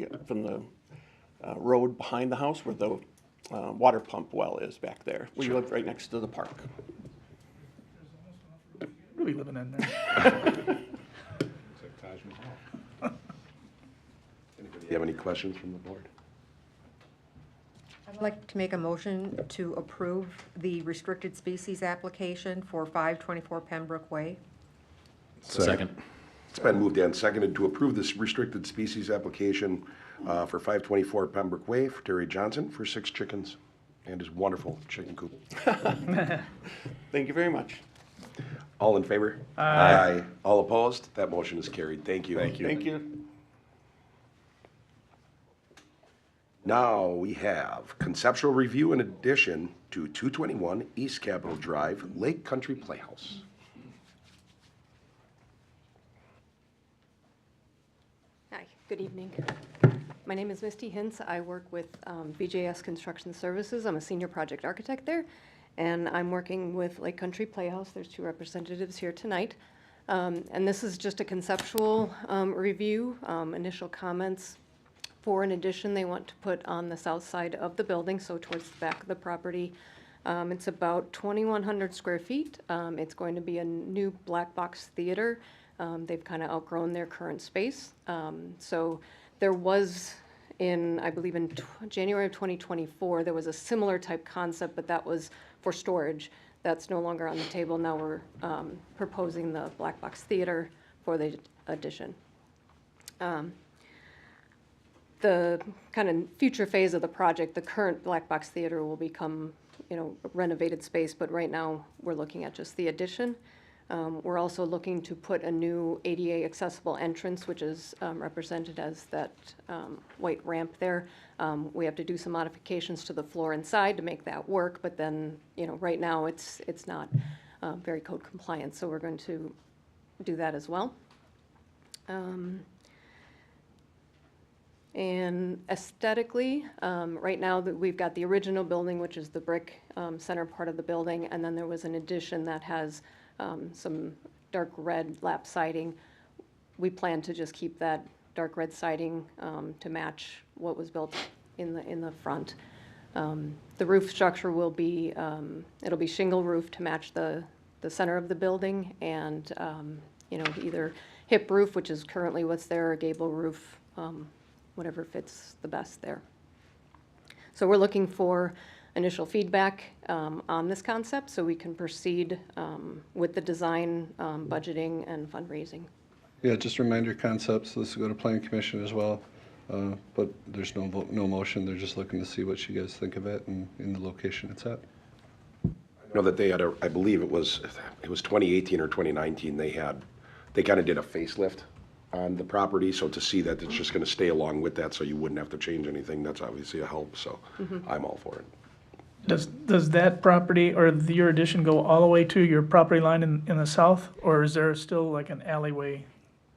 the road behind the house where the water pump well is back there. We live right next to the park. Really living in there. Do you have any questions from the board? I'd like to make a motion to approve the restricted species application for 524 Pembroke Way. Second. It's been moved and seconded to approve this restricted species application for 524 Pembroke Way for Terry Johnson for 6 chickens and his wonderful chicken coop. Thank you very much. All in favor? Aye. All opposed? That motion is carried. Thank you. Thank you. Now we have conceptual review in addition to 221 East Capitol Drive, Lake Country Playhouse. Hi, good evening. My name is Misty Hintz. I work with BJS Construction Services. I'm a senior project architect there, and I'm working with Lake Country Playhouse. There's 2 representatives here tonight. And this is just a conceptual review, initial comments for an addition they want to put on the south side of the building, so towards the back of the property. It's about 2,100 square feet. It's going to be a new black box theater. They've kind of outgrown their current space. So there was I believe in January of 2024, there was a similar type concept, but that was for storage. That's no longer on the table. Now we're proposing the black box theater for the addition. The kind of future phase of the project, the current black box theater will become, a renovated space, but right now we're looking at just the addition. We're also looking to put a new ADA accessible entrance, which is represented as that white ramp there. We have to do some modifications to the floor inside to make that work, but then, right now it's not very code compliant, so we're going to do that as well. And aesthetically, right now that we've got the original building, which is the brick center part of the building, and then there was an addition that has some dark red lap siding. We plan to just keep that dark red siding to match what was built in the front. The roof structure will be it'll be shingle roof to match the center of the building, and either hip roof, which is currently what's there, or gable roof. Whatever fits the best there. So we're looking for initial feedback on this concept so we can proceed with the design, budgeting, and fundraising. Yeah, just reminder concepts. This will go to Planning Commission as well, but there's no motion. They're just looking to see what you guys think of it and in the location it's at. I know that they had I believe it was 2018 or 2019, they kind of did a facelift on the property, so to see that it's just going to stay along with that so you wouldn't have to change anything, that's obviously a help, so I'm all for it. Does that property or your addition go all the way to your property line in the south, or is there still like an alleyway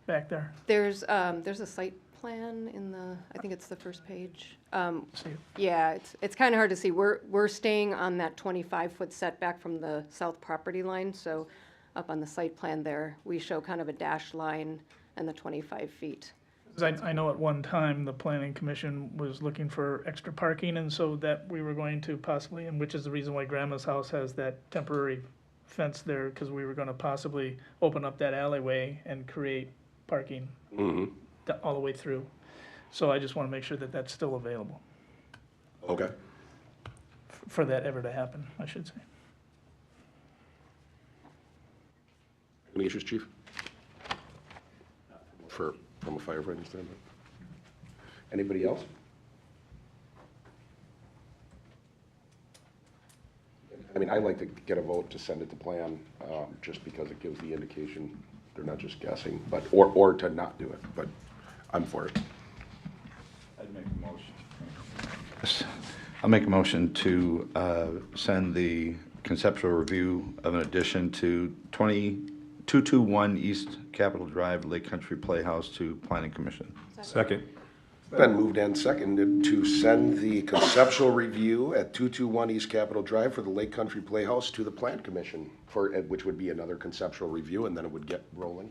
back there? There's a site plan in the, I think it's the first page. See it? Yeah, it's kind of hard to see. We're staying on that 25-foot setback from the south property line, so up on the site plan there, we show kind of a dashed line and the 25 feet. 'Cause I know at one time, the planning commission was looking for extra parking, and so that we were going to possibly, and which is the reason why Grandma's house has that temporary fence there, because we were gonna possibly open up that alleyway and create parking all the way through. So I just wanna make sure that that's still available, Okay. for that ever to happen, I should say. Any issues, chief? From a firefighting standpoint? Anybody else? I mean, I'd like to get a vote to send it to plan, just because it gives the indication they're not just guessing, but, or to not do it, but I'm for it. I'd make a motion. I'll make a motion to send the conceptual review of an addition to 221 East Capitol Drive, Lake Country Playhouse to Planning Commission. Second. Been moved and seconded to send the conceptual review at 221 East Capitol Drive for the Lake Country Playhouse to the Plan Commission, which would be another conceptual review, and then it would get rolling.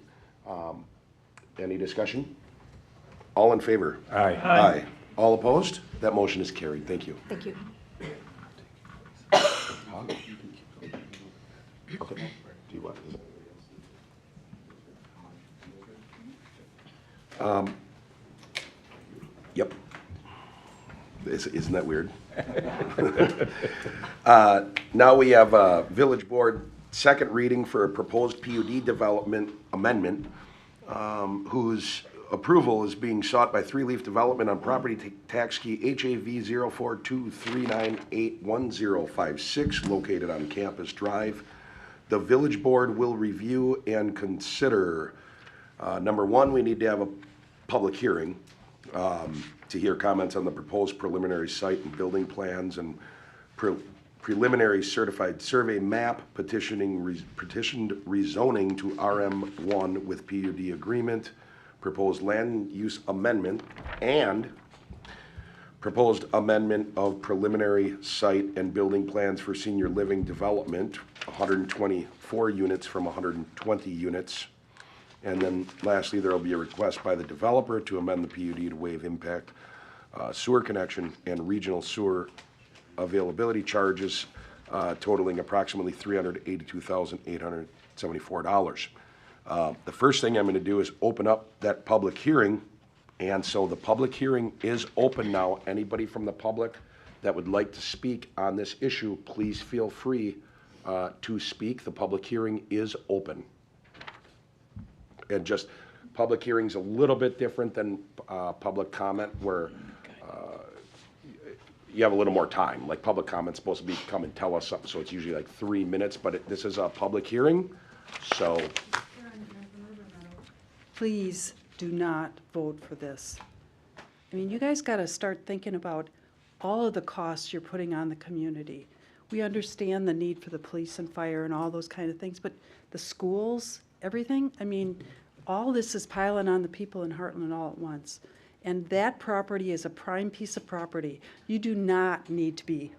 Any discussion? All in favor? Aye. Aye. All opposed? That motion is carried. Thank you. Thank you. Okay. Do you want? Yep. Isn't that weird? Now we have Village Board second reading for a proposed PUD development amendment, whose approval is being sought by Three Leaf Development on property tax key HAV 04239811056 located on Campus Drive. The Village Board will review and consider, number one, we need to have a public hearing to hear comments on the proposed preliminary site and building plans and preliminary certified survey map, petitioned rezoning to RM1 with PUD agreement, proposed land use amendment, and proposed amendment of preliminary site and building plans for senior living development, 124 units from 120 units. And then lastly, there will be a request by the developer to amend the PUD to waive impact sewer connection and regional sewer availability charges totaling approximately $382,874. The first thing I'm going to do is open up that public hearing. And so the public hearing is open now. Anybody from the public that would like to speak on this issue, please feel free to speak. The public hearing is open. And just, public hearing's a little bit different than public comment, where you have a little more time. Like, public comment's supposed to be come and tell us something, so it's usually like 3 minutes, but this is a public hearing, so. Please do not vote for this. I mean, you guys got to start thinking about all of the costs you're putting on the community. We understand the need for the police and fire and all those kind of things, but the schools, everything, I mean, all this is piling on the people in Hartland all at once. And that property is a prime piece of property. You do not need to be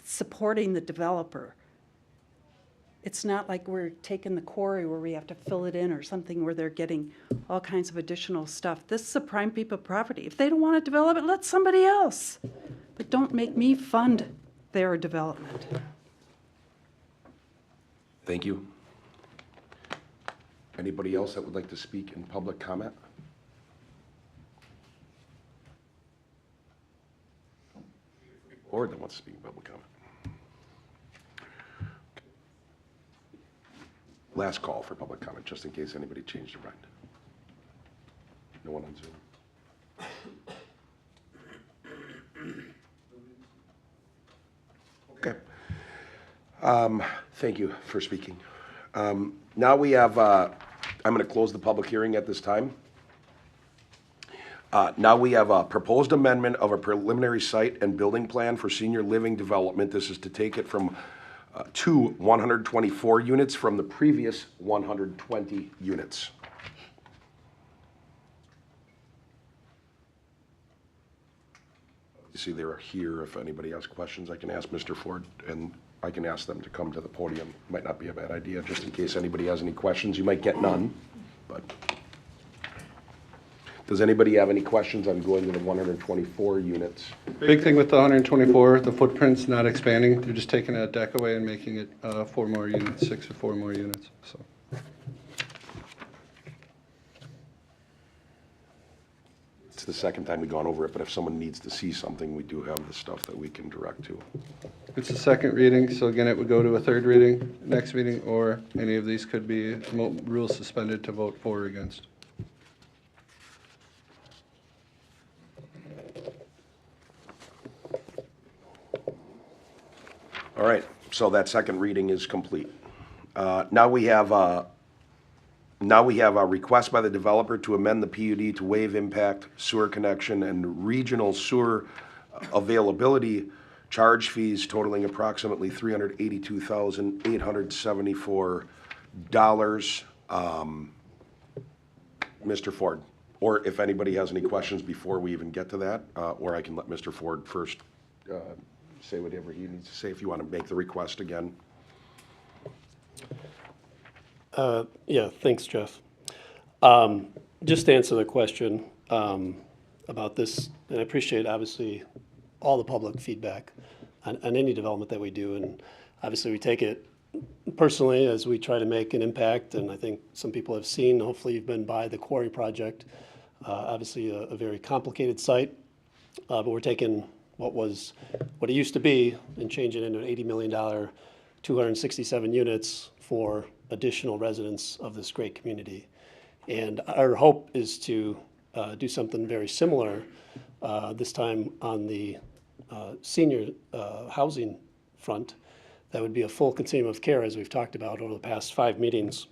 supporting the developer. It's not like we're taking the quarry where we have to fill it in or something where they're getting all kinds of additional stuff. This is a prime piece of property. If they don't want to develop it, let somebody else. But don't make me fund their development. Thank you. Anybody else that would like to speak in public comment? Or that wants to speak in public comment? Last call for public comment, just in case anybody changed their mind. No one on Zoom? Okay. Thank you for speaking. Now we have, I'm going to close the public hearing at this time. Now we have a proposed amendment of a preliminary site and building plan for senior living development. This is to take it from to 124 units from the previous 120 units. see they're here. If anybody has questions, I can ask Mr. Ford, and I can ask them to come to the podium. Might not be a bad idea, just in case anybody has any questions. You might get none, but. Does anybody have any questions on going to the 124 units? Big thing with the 124, the footprint's not expanding. They're just taking a deck away and making it 4 more units, 6 or 4 more units, so. It's the second time we've gone over it, but if someone needs to see something, we do have the stuff that we can direct to. It's the second reading, so again, it would go to a third reading next meeting, or any of these could be rules suspended to vote for or against. All right, so that second reading is complete. Now we have a request by the developer to amend the PUD to waive impact sewer connection and regional sewer availability charge fees totaling approximately $382,874. Mr. Ford, or if anybody has any questions before we even get to that, or I can let Mr. Ford first say whatever he needs to say if you want to make the request again. Yeah, thanks, Jeff. Just to answer the question about this, and I appreciate obviously all the public feedback on any development that we do, and obviously we take it personally as we try to make an impact, and I think some people have seen, hopefully you've been by the quarry project, obviously a very complicated site, but we're taking what it used to be and change it into an $80 million, 267 units for additional residents of this great community. And our hope is to do something very similar, this time on the senior housing front. That would be a full continuum of care, as we've talked about over the past 5 meetings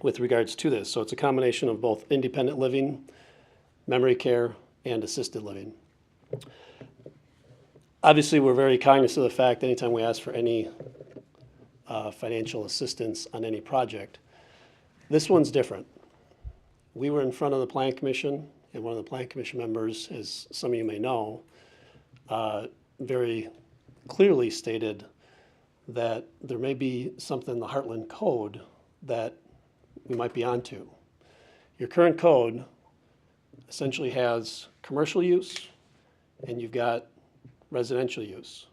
with regards to this. So it's a combination of both independent living, memory care, and assisted living. Obviously, we're very cognizant of the fact anytime we ask for any financial assistance on any project, this one's different. We were in front of the Plan Commission, and one of the Plan Commission members, as some of you may know, very clearly stated that there may be something in the Hartland Code that we might be onto. Your current code essentially has commercial use, and you've got residential use.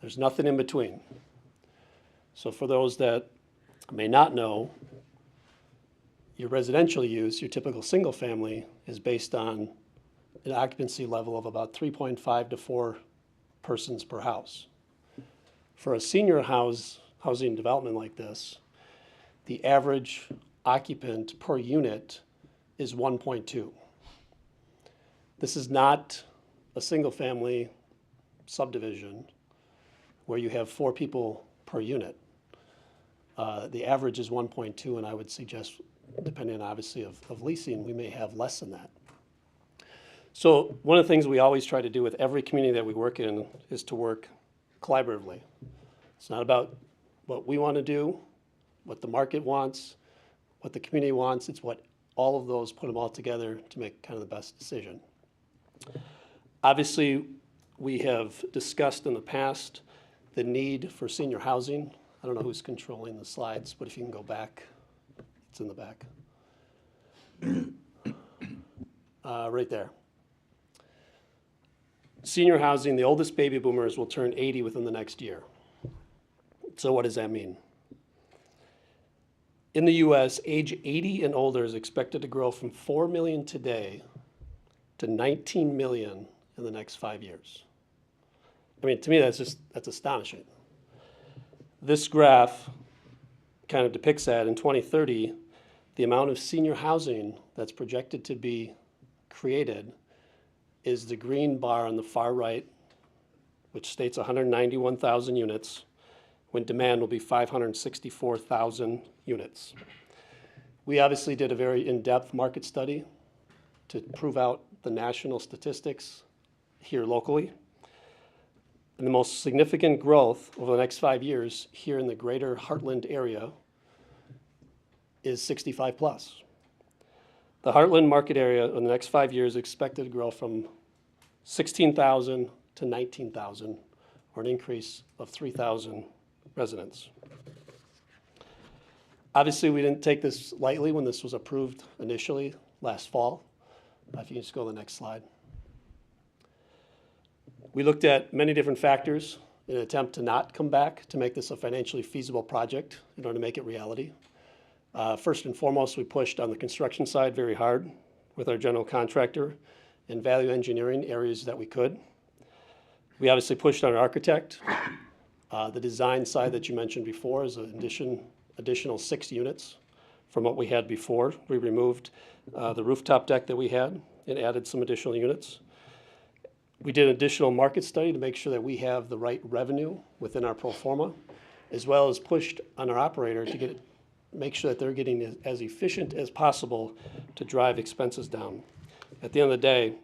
There's nothing in between. So for those that may not know, your residential use, your typical single family, is based on an occupancy level of about 3.5 to 4 persons per house. For a senior housing development like this, the average occupant per unit is 1.2. This is not a single family subdivision where you have 4 people per unit. The average is 1.2, and I would suggest, depending on obviously of leasing, we may have less than that. So one of the things we always try to do with every community that we work in is to work collaboratively. It's not about what we want to do, what the market wants, what the community wants. It's what all of those, put them all together to make kind of the best decision. Obviously, we have discussed in the past the need for senior housing. I don't know who's controlling the slides, but if you can go back, it's in the back. Right there. Senior housing, the oldest baby boomers will turn 80 within the next year. So what does that mean? In the US, age 80 and older is expected to grow from 4 million today to 19 million in the next 5 years. I mean, to me, that's astonishing. This graph kind of depicts that in 2030, the amount of senior housing that's projected to be created is the green bar on the far right, which states 191,000 units, when demand will be 564,000 units. We obviously did a very in-depth market study to prove out the national statistics here locally. And the most significant growth over the next 5 years here in the greater Hartland area is 65 plus. The Hartland market area in the next 5 years is expected to grow from 16,000 to 19,000, or an increase of 3,000 residents. Obviously, we didn't take this lightly when this was approved initially last fall. If you can just go to the next slide. We looked at many different factors in an attempt to not come back to make this a financially feasible project in order to make it reality. First and foremost, we pushed on the construction side very hard with our general contractor and value engineering areas that we could. We obviously pushed on our architect. The design side that you mentioned before is an additional 6 units from what we had before. We removed the rooftop deck that we had and added some additional units. We did an additional market study to make sure that we have the right revenue within our pro forma, as well as pushed on our operator to make sure that they're getting as efficient as possible to drive expenses down. At the end of the day,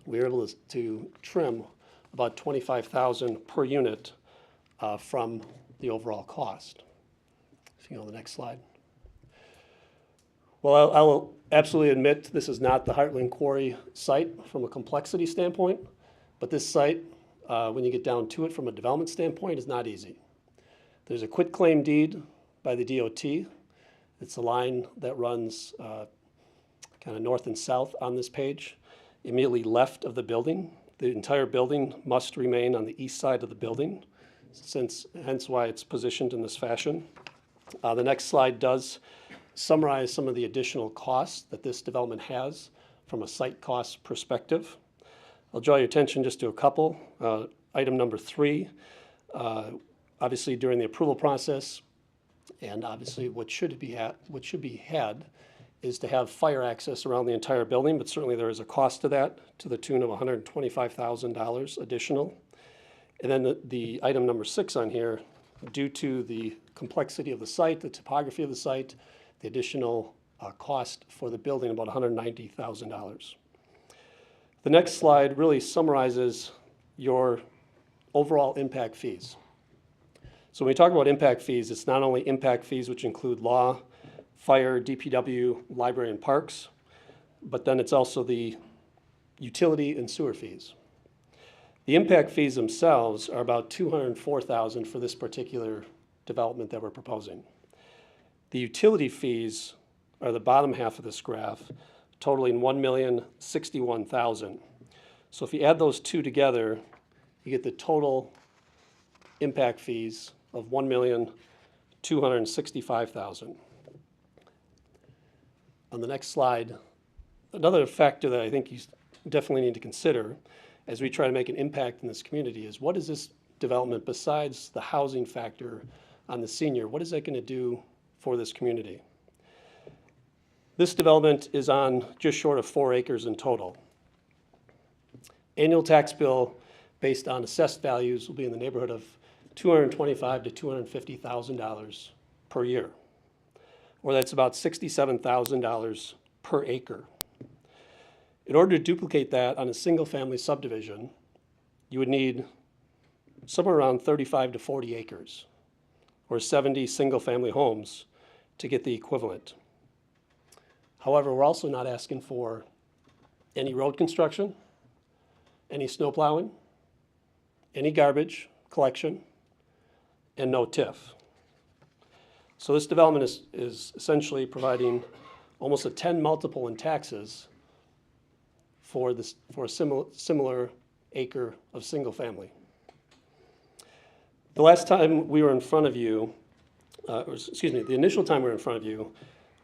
we were able to trim about $25,000 per unit from the overall cost. If you go to the next slide. Well, I'll absolutely admit this is not the Hartland Quarry site from a complexity standpoint, but this site, when you get down to it from a development standpoint, is not easy. There's a quitclaim deed by the DOT. It's a line that runs kind of north and south on this page, immediately left of the building. The entire building must remain on the east side of the building, hence why it's positioned in this fashion. The next slide does summarize some of the additional costs that this development has from a site cost perspective. I'll draw your attention just to a couple. Item number 3, obviously during the approval process, and obviously what should be had is to have fire access around the entire building, but certainly there is a cost to that to the tune of $125,000 additional. And then the item number 6 on here, due to the complexity of the site, the topography of the site, the additional cost for the building, about $190,000. The next slide really summarizes your overall impact fees. So when we talk about impact fees, it's not only impact fees, which include law, fire, DPW, library, and parks, but then it's also the utility and sewer fees. The impact fees themselves are about $204,000 for this particular development that we're proposing. The utility fees are the bottom half of this graph, totaling $1,061,000. So if you add those two together, you get the total impact fees of $1,265,000. On the next slide, another factor that I think you definitely need to consider as we try to make an impact in this community is, what is this development, besides the housing factor on the senior, what is that going to do for this community? This development is on just short of 4 acres in total. Annual tax bill based on assessed values will be in the neighborhood of $225,000 to $250,000 per year, or that's about $67,000 per acre. In order to duplicate that on a single-family subdivision, you would need somewhere around 35 to 40 acres, or 70 single-family homes to get the equivalent. However, we're also not asking for any road construction, any snow plowing, any garbage collection, and no TIF. So this development is essentially providing almost a 10 multiple in taxes for a similar acre of single family. The last time we were in front of you, the initial time we were in front of you,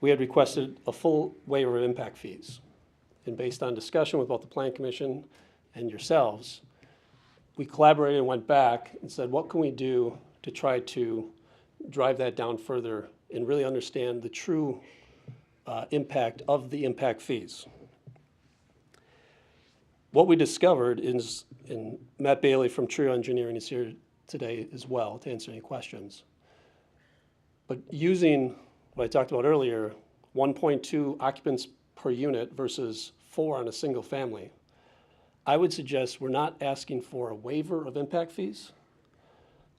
we had requested a full waiver of impact fees. And based on discussion with both the Plan Commission and yourselves, we collaborated and went back and said, what can we do to try to drive that down further and really understand the true impact of the impact fees? What we discovered is, and Matt Bailey from Trio Engineering is here today as well to answer any questions, but using what I talked about earlier, 1.2 occupants per unit versus 4 on a single family, I would suggest we're not asking for a waiver of impact fees.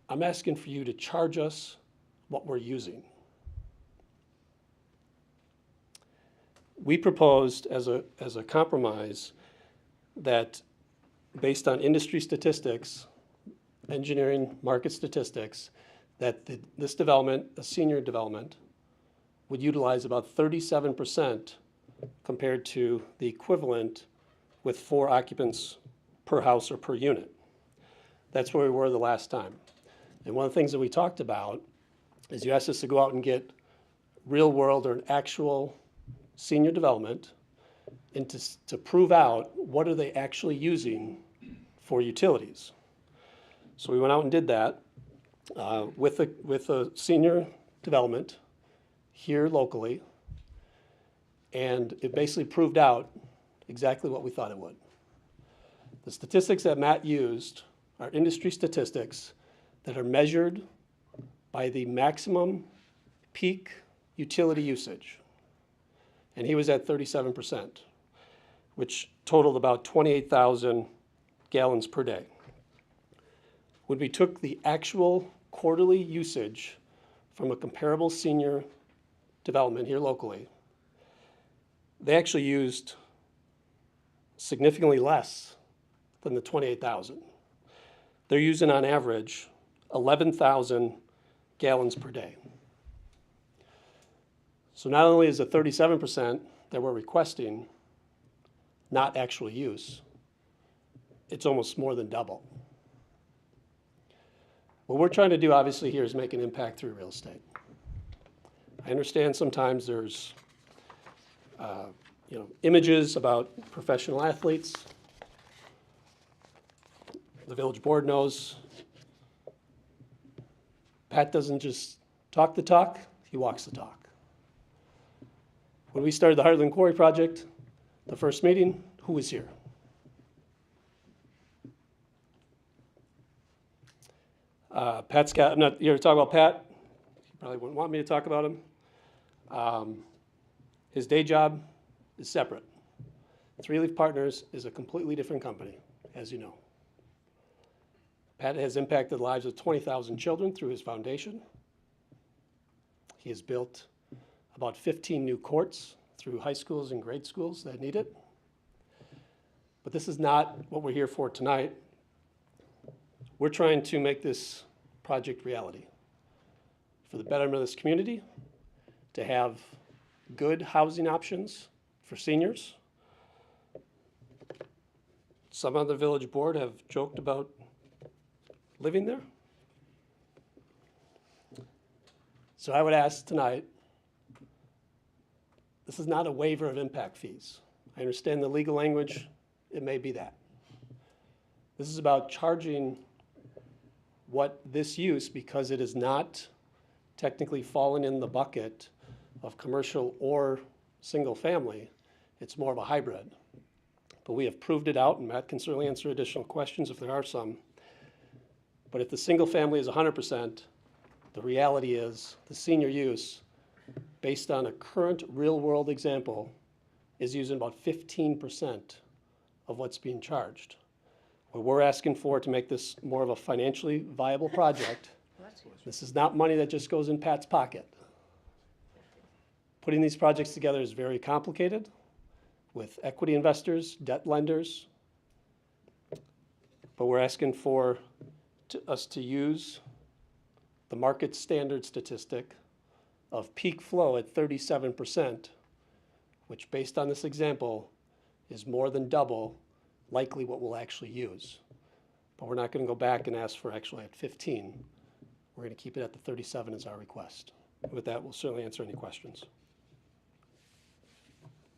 I'm asking for you to charge us what we're using. We proposed as a compromise that based on industry statistics, engineering market statistics, that this development, a senior development, would utilize about 37% compared to the equivalent with 4 occupants per house or per unit. That's where we were the last time. And one of the things that we talked about is you asked us to go out and get real world or an actual senior development and to prove out what are they actually using for utilities. So we went out and did that with a senior development here locally, and it basically proved out exactly what we thought it would. The statistics that Matt used are industry statistics that are measured by the maximum peak utility usage. And he was at 37%, which totaled about 28,000 gallons per day. When we took the actual quarterly usage from a comparable senior development here locally, they actually used significantly less than the 28,000. They're using on average 11,000 gallons per day. So not only is the 37% that we're requesting not actual use, it's almost more than double. What we're trying to do obviously here is make an impact through real estate. I understand sometimes there's images about professional athletes. The village board knows Pat doesn't just talk the talk, he walks the talk. When we started the Hartland Quarry project, the first meeting, who was here? Pat Scott, I'm not here to talk about Pat. He probably wouldn't want me to talk about him. His day job is separate. Three Leaf Partners is a completely different company, as you know. Pat has impacted the lives of 20,000 children through his foundation. He has built about 15 new courts through high schools and grade schools that need it. But this is not what we're here for tonight. We're trying to make this project reality for the betterment of this community, to have good housing options for seniors. Some on the village board have joked about living there. So I would ask tonight, this is not a waiver of impact fees. I understand the legal language, it may be that. This is about charging what this use, because it is not technically fallen in the bucket of commercial or single family, it's more of a hybrid. But we have proved it out, and Matt can certainly answer additional questions if there are some. But if the single family is 100%, the reality is the senior use, based on a current real world example, is using about 15% of what's being charged. What we're asking for to make this more of a financially viable project, this is not money that just goes in Pat's pocket. Putting these projects together is very complicated with equity investors, debt lenders, but we're asking for us to use the market standard statistic of peak flow at 37%, which based on this example is more than double likely what we'll actually use. But we're not going to go back and ask for actually at 15. We're going to keep it at the 37 as our request. With that, we'll certainly answer any questions.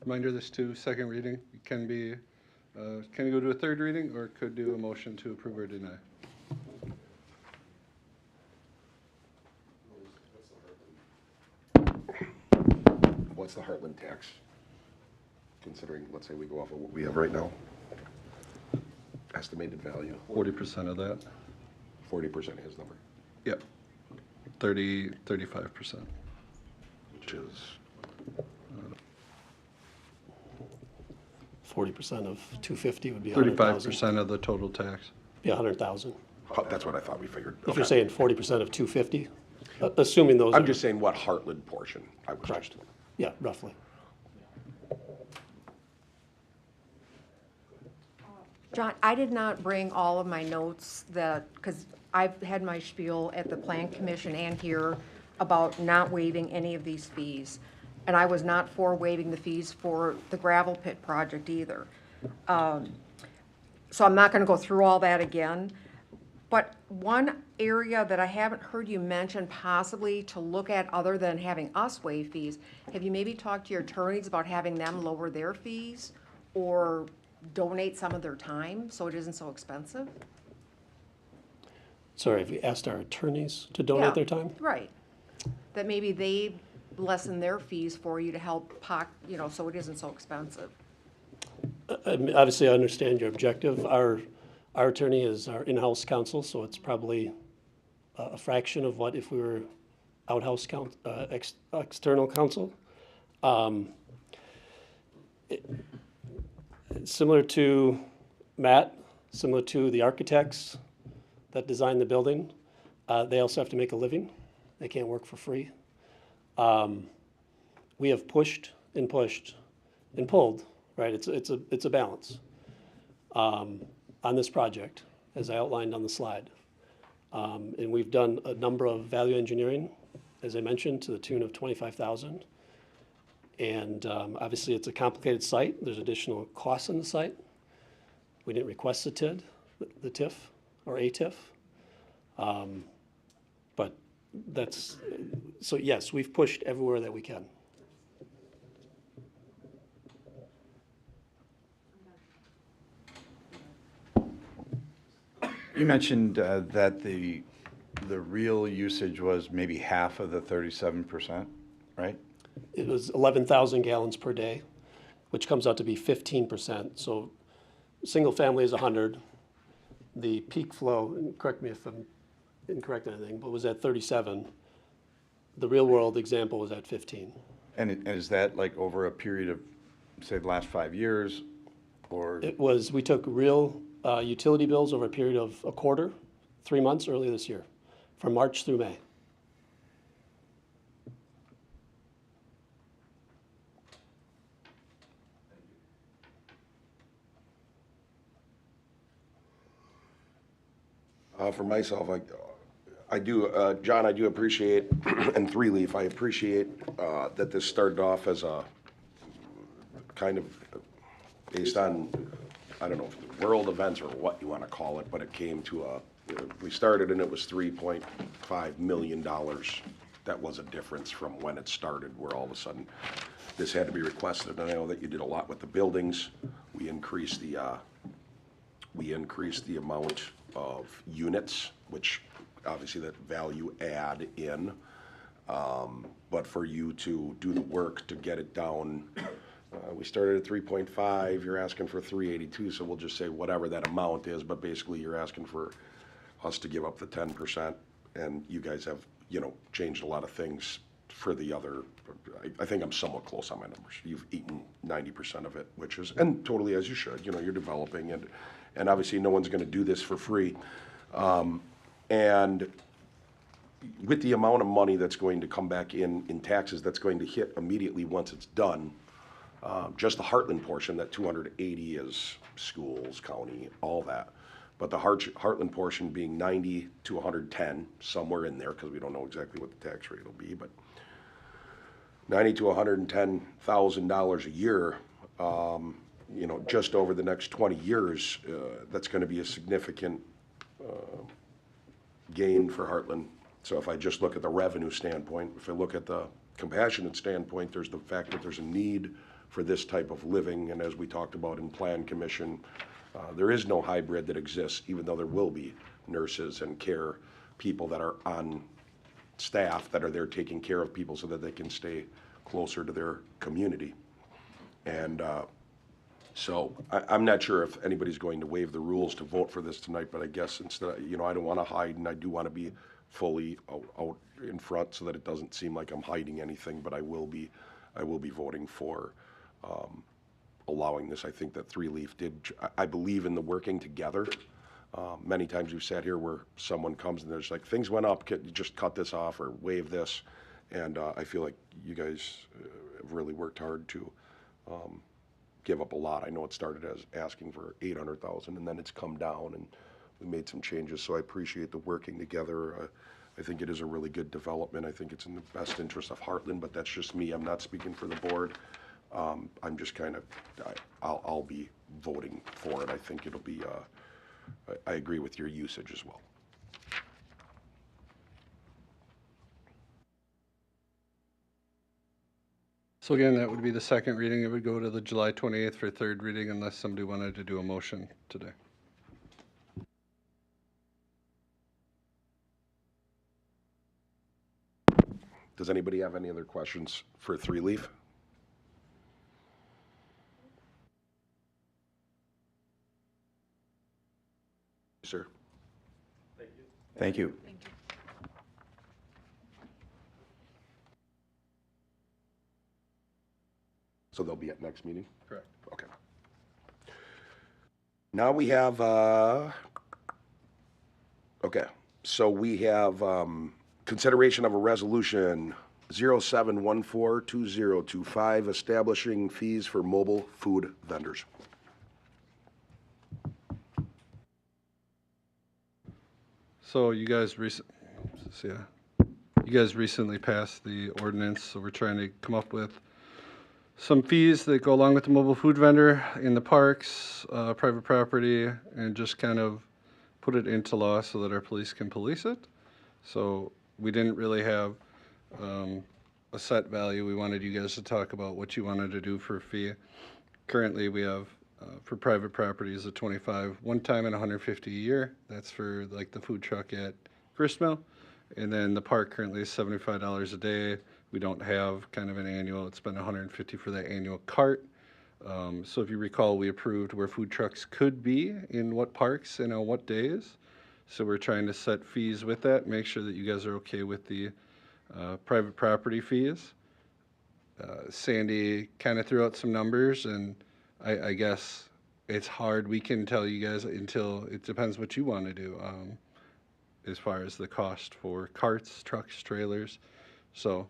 Reminder, this too, second reading. It can be, can you go to a third reading, or could do a motion to approve or deny? What's the Hartland tax? Considering, let's say we go off of what we have right now. Estimated value. 40% of that. 40% his number. Yep. 35%. Which is 40% of 250 would be 100,000. 35% of the total tax. Be 100,000. Oh, that's what I thought we figured. If you're saying 40% of 250, assuming those I'm are, just saying what Hartland portion I was correct. just. Yeah, roughly. John, I did not bring all of my notes because I've had my spiel at the Plan Commission and here about not waiving any of these fees. And I was not for waiving the fees for the gravel pit project either. So I'm not gonna go through all that again. But one area that I haven't heard you mention possibly to look at other than having us waive fees, have you maybe talked to your attorneys about having them lower their fees or donate some of their time so it isn't so expensive? Sorry, have we asked our attorneys to Yeah, donate their time? Right. That maybe they lessen their fees for you to help so it isn't so expensive. I mean, obviously, I understand your objective. Our attorney is our in-house counsel, so it's probably a fraction of what if we were external counsel. Similar to Matt, similar to the architects that designed the building, they also have to make a living. They can't work for free. We have pushed and pulled, right? It's a balance on this project, as I outlined on the slide. And we've done a number of value engineering, as I mentioned, to the tune of $25,000. And obviously, it's a complicated site. There's additional costs on the site. We didn't request the TIF or a TIF. But so yes, we've pushed everywhere that we can. You mentioned that the real usage was maybe half of the 37%, right? It was 11,000 gallons per day, which comes out to be 15%. So single family is 100. The peak flow, and correct me if I'm incorrect on anything, but was at 37. The real world example was at 15. And is that like over a period of, say, the last 5 years, or? It was, we took real utility bills over a period of a quarter, 3 months earlier this year, from March through May. For myself, I do, John, I do appreciate, and Three Leaf, I appreciate that this started off as a kind of based on, I don't know, world events or what you want to call it, but it came to we started and it was $3.5 million. That was a difference from when it started, where all of a sudden this had to be requested. And I know that you did a lot with the buildings. We increased the amount of units, which obviously that value add in. But for you to do the work to get it down, we started at 3.5, you're asking for 382, so we'll just say whatever that amount is, but basically you're asking for us to give up the 10%, and you guys have, changed a lot of things for the other. I think I'm somewhat close on my numbers. You've eaten 90% of it, which is, and totally as you should, you're developing, and obviously no one's gonna do this for free. And with the amount of money that's going to come back in taxes, that's going to hit immediately once it's done, just the Hartland portion, that 280 is schools, county, all that. But the Hartland portion being 90 to 110, somewhere in there, because we don't know exactly what the tax rate will be, but $90,000 to $110,000 a year, just over the next 20 years, that's going to be a significant gain for Hartland. So if I just look at the revenue standpoint, if I look at the compassionate standpoint, there's the fact that there's a need for this type of living, and as we talked about in Plan Commission, there is no hybrid that exists, even though there will be nurses and care people that are on staff that are there taking care of people so that they can stay closer to their community. And so I'm not sure if anybody's going to waive the rules to vote for this tonight, but I guess instead, I don't want to hide, and I do want to be fully out in front so that it doesn't seem like I'm hiding anything, but I will be voting for allowing this. I think that Three Leaf did, I believe in the working together. Many times we've sat here where someone comes and there's like, things went up, just cut this off or waive this. And I feel like you guys have really worked hard to give up a lot. I know it started as asking for 800,000 and then it's come down and we made some changes. So I appreciate the working together. I think it is a really good development. I think it's in the best interest of Hartland, but that's just me. I'm not speaking for the board. I'm just kind of, I'll be voting for it. I think it'll be, I agree with your usage as well. So again, that would be the second reading. It would go to the July 28th for third reading unless somebody wanted to do a motion today. Does anybody have any other questions for Three Leaf? Sir? Thank you. So they'll be at next meeting? Correct. Okay. Now we have, okay, so we have consideration of a resolution 07142025 establishing fees for mobile food vendors. So you guys recently passed the ordinance, so we're trying to come up with some fees that go along with the mobile food vendor in the parks, private property, and just kind of put it into law so that our police can police it. So we didn't really have a set value. We wanted you guys to talk about what you wanted to do for a fee. Currently, we have for private properties a 25 one time and 150 a year. That's for like the food truck at Gristmill. And then the park currently is $75 a day. We don't have kind of an annual. It's been 150 for that annual cart. So if you recall, we approved where food trucks could be in what parks and on what days. So we're trying to set fees with that, make sure that you guys are okay with the private property fees. Sandy kind of threw out some numbers, and I guess it's hard. We can tell you guys until it depends what you want to do as far as the cost for carts, trucks, trailers. So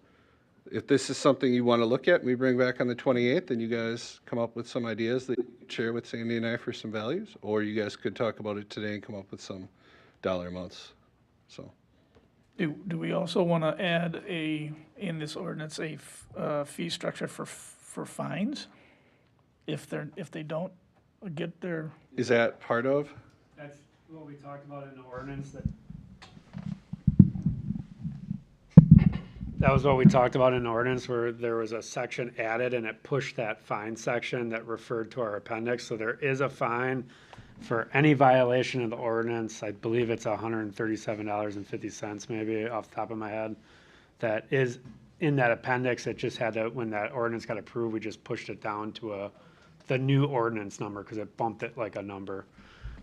if this is something you want to look at, we bring back on the 28th, and you guys come up with some ideas that you could share with Sandy and I for some values, or you guys could talk about it today and come up with some dollar amounts. So. Do we also want to add in this ordinance, a fee structure for fines? If they don't get their. Is that part of? That's what we talked about in the ordinance. That was what we talked about in the ordinance, where there was a section added and it pushed that fine section that referred to our appendix. So there is a fine for any violation of the ordinance. I believe it's $137.50 maybe off the top of my head. That is in that appendix. It just had to, when that ordinance got approved, we just pushed it down to the new ordinance number because it bumped it like a number.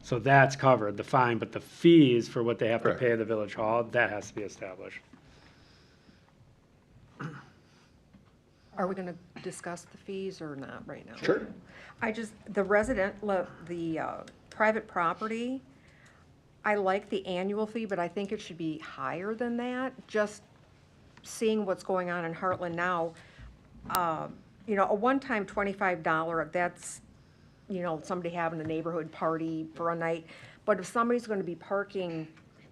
So that's covered, the fine, but the fees for what they have to pay the village hall, that has to be established. Are we going to discuss the fees or not right now? Sure. The private property, I like the annual fee, but I think it should be higher than that. Just seeing what's going on in Hartland now, a one-time $25, that's, somebody having a neighborhood party for a night. But if somebody's going to be parking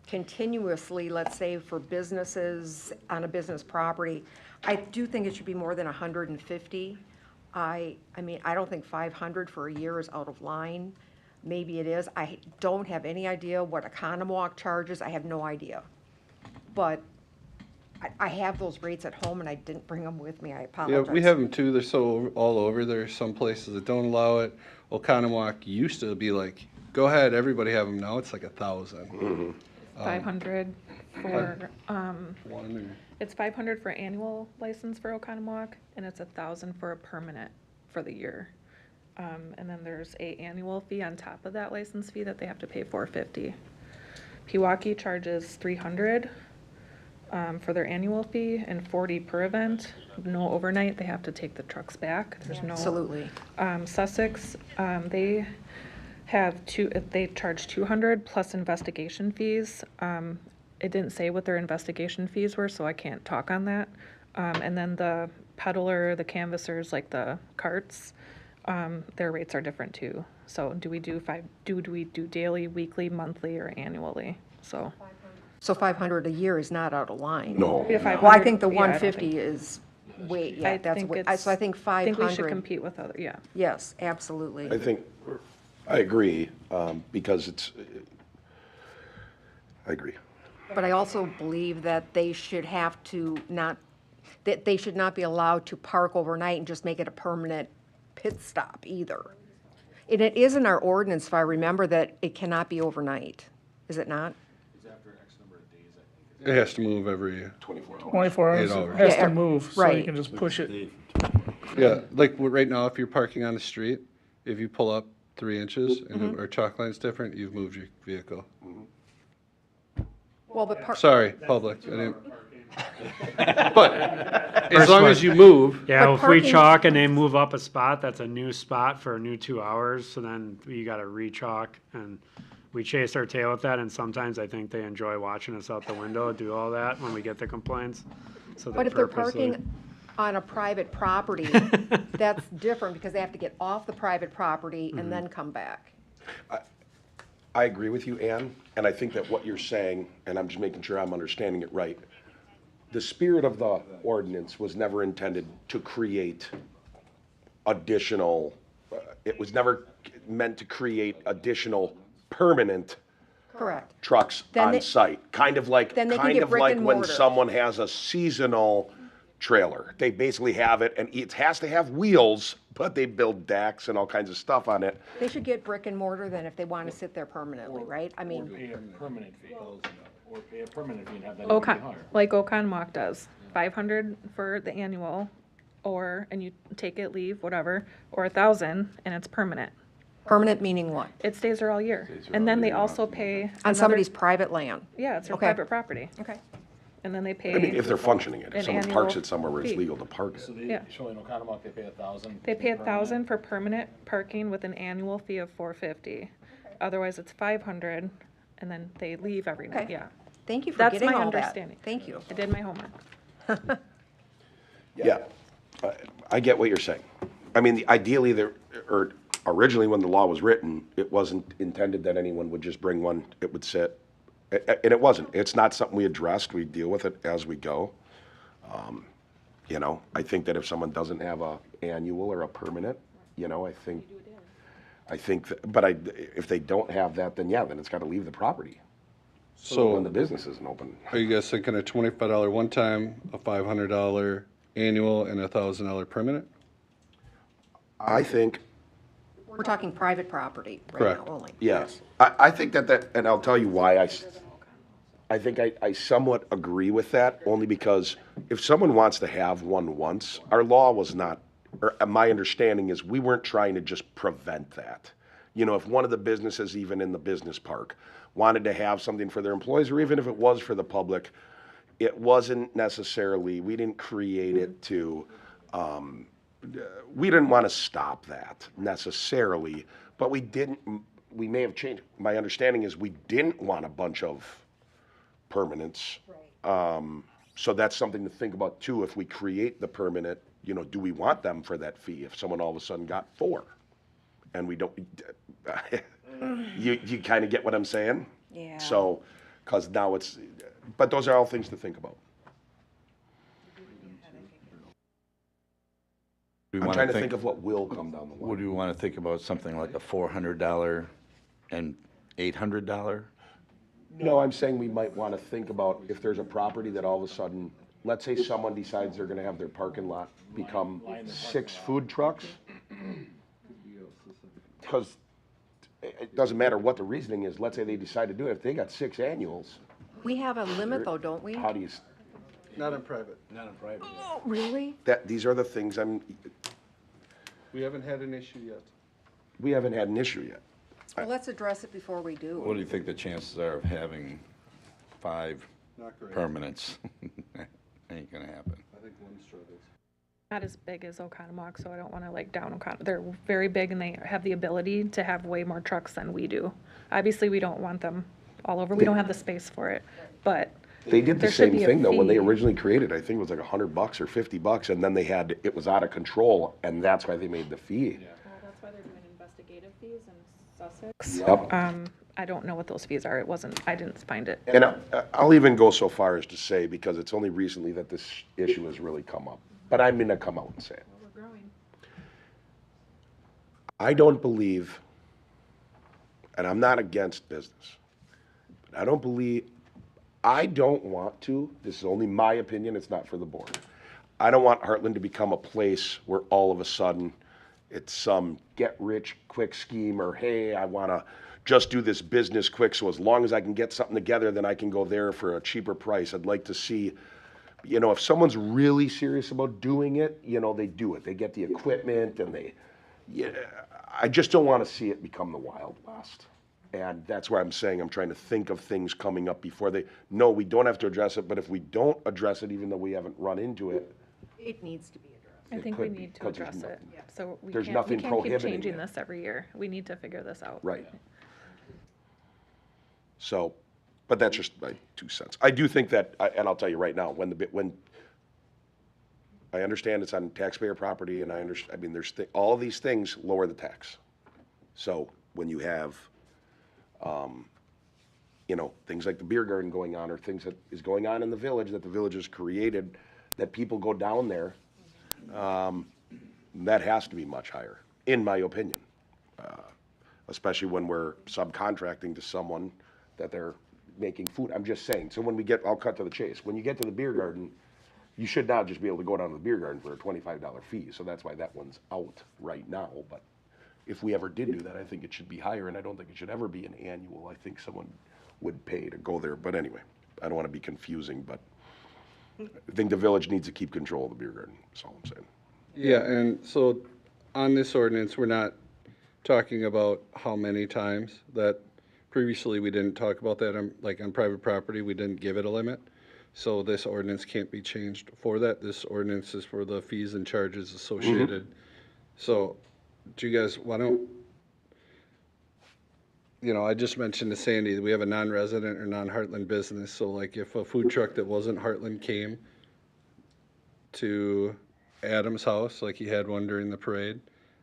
continuously, let's say for businesses on a business property, I do think it should be more than 150. I mean, I don't think 500 for a year is out of line. Maybe it is. I don't have any idea what a condom walk charges. I have no idea. But I have those rates at home and I didn't bring them with me. I apologize. Yeah, we have them too. They're so all over. There's some places that don't allow it. Oconomowoc used to be like, go ahead, everybody have them. Now it's like 1,000. Mm-hmm. 500 for, it's 500 for annual license for Oconomowoc, and it's 1,000 for a permanent for the year. And then there's a annual fee on top of that license fee that they have to pay $450. Pewaukee charges $300 for their annual fee and $40 per event. No overnight, they have to take the trucks back. There's no. Absolutely. Sussex, they charge $200 plus investigation fees. It didn't say what their investigation fees were, so I can't talk on that. And then the peddler, the canvassers, like the carts, their rates are different too. So do we do daily, weekly, monthly, or annually? So. So 500 a year is not out of line. No. Yeah, Well, I 500 think the yeah, I don't 150 think- is, wait, yeah, I that's, think what- so I think 500. I think we should compete with other, yeah. Yes, absolutely. I think, I agree, because I agree. But I also believe that they should have to not, that they should not be allowed to park overnight and just make it a permanent pit stop either. And it is in our ordinance, if I remember, that it cannot be overnight, is it not? It has to move every 24 hours. 24 hours, 8 it hours. has Yeah, to move, so you right. can just push it. Yeah, like right now, if you're parking on the street, if you pull up 3 inches and our chalk line's different, you've moved your vehicle. Well, the park. Sorry, public, I didn't. But as long as you move, Yeah, But if we parking- chalk and they move up a spot, that's a new spot for a new 2 hours, so then you gotta re-chalk, and we chase our tail with that, and sometimes I think they enjoy watching us out the window do all that when we get the complaints. So But they if they're purposely- parking on a private property, that's different because they have to get off the private property and then come back. I agree with you, Ann, and I think that what you're saying, and I'm just making sure I'm understanding it right, the spirit of the ordinance was never intended to create additional, it was never meant to create additional permanent Correct. trucks Then on they- site. Kind of like then they can get brick and when mortar. someone has a seasonal trailer. They basically have it, and it has to have wheels, but they build decks and all kinds of stuff on it. They should get brick and mortar then if they want to sit there permanently, right? I mean, Pay a permanent fee, or pay a permanent fee and have that be higher. Like Oconomowoc does, 500 for the annual, and you take it, leave, whatever, or 1,000 and it's permanent. permanent meaning what? It stays there all year. And then they also pay. On another- somebody's private land? Yeah, it's their Okay. private property. Okay. And then they pay. I mean, if they're functioning it, an if someone parks annual it somewhere where it's fee. legal to park it. So Yeah. so in Oconomowoc, they pay 1,000. They pay 1,000 for permanent parking with an annual fee of $450. Otherwise, it's 500, and then they leave every night, Okay. yeah. Thank you for That's getting my all that. understanding. Thank you. I did my homework. Yeah, I get what you're saying. I mean, ideally, or originally when the law was written, it wasn't intended that anyone would just bring one, it would sit. And it wasn't. It's not something we addressed. We deal with it as we go. You know, I think that if someone doesn't have a annual or a permanent, you know, I think, if they don't have that, then yeah, then it's got to leave the property. So- when the business isn't open. are you guys thinking a $25 one-time, a $500 annual, and a $1,000 permanent? I think, We're talking private property right Correct. now only. yes, I think that, and I'll tell you why I think I somewhat agree with that, only because if someone wants to have one once, our law was not, or my understanding is we weren't trying to just prevent that. You know, if one of the businesses, even in the business park, wanted to have something for their employees, or even if it was for the public, it wasn't necessarily, we didn't create it to, we didn't want to stop that necessarily, but we may have changed. My understanding is we didn't want a bunch of permanents. So that's something to think about too. If we create the permanent, you know, do we want them for that fee? If someone all of a sudden got 4 and we don't, you kind of get what I'm saying? Yeah. So, because now but those are all things to think about. Do we I'm wanna trying to think of what will come down the line. Would we want to think about something like a $400 and $800? No, I'm saying we might want to think about if there's a property that all of a sudden, let's say someone decides they're going to have their parking lot become 6 food trucks. Because it doesn't matter what the reasoning is. Let's say they decide to do it. If they got 6 annuals, We have a limit though, don't we? how do you, Not in private. Not in private. Oh, really? these are the things We haven't had an issue yet. we haven't had an issue yet. Well, let's address it before we do. What do you think the chances are of having 5 Not great. permanents? Ain't gonna happen. I think one struggles. Not as big as Oconomowoc, so I don't want to like down Oconomowoc. They're very big and they have the ability to have way more trucks than we do. Obviously, we don't want them all over. We don't have the space for it, but They did the there should same be a thing though, when they fee. originally created, I think it was like $100 or $50, and then it was out of control, and that's why they made the fee. Sussex. Yep. I don't know what those fees are. I didn't find it. And I'll even go so far as to say, because it's only recently that this issue has really come up, but I'm gonna come out and say it. We're growing. I don't believe, and I'm not against business, but I don't want to, this is only my opinion, it's not for the board. I don't want Hartland to become a place where all of a sudden it's some get-rich-quick scheme, or hey, I wanna just do this business quick, so as long as I can get something together, then I can go there for a cheaper price. I'd like to see, if someone's really serious about doing it, they do it. They get the equipment and I just don't want to see it become the Wild West. And that's why I'm saying I'm trying to think of things coming up before no, we don't have to address it, but if we don't address it, even though we haven't run into it. It needs to be addressed. I think we need to address it. So we there's can't nothing keep prohibiting changing it. this every year. We need to figure this out. Right. So, but that's just my 2 cents. I do think that, and I'll tell you right now, when I understand it's on taxpayer property, and there's all these things lower the tax. So when you have, things like the beer garden going on, or things that is going on in the village that the village has created, that people go down there, that has to be much higher, in my opinion. Especially when we're subcontracting to someone that they're making food. I'm just saying. So I'll cut to the chase. When you get to the beer garden, you should not just be able to go down to the beer garden for a $25 fee. So that's why that one's out right now. But if we ever did do that, I think it should be higher, and I don't think it should ever be an annual. I think someone would pay to go there. But anyway, I don't want to be confusing, but I think the village needs to keep control of the beer garden. That's all I'm saying. Yeah, and so on this ordinance, we're not talking about how many times. That previously we didn't talk about that on private property, we didn't give it a limit. So this ordinance can't be changed for that. This ordinance is for the fees and charges associated. So do you guys, I just mentioned to Sandy that we have a non-resident or non-Hartland business. So like if a food truck that wasn't Hartland came to Adam's house, like he had one during the parade,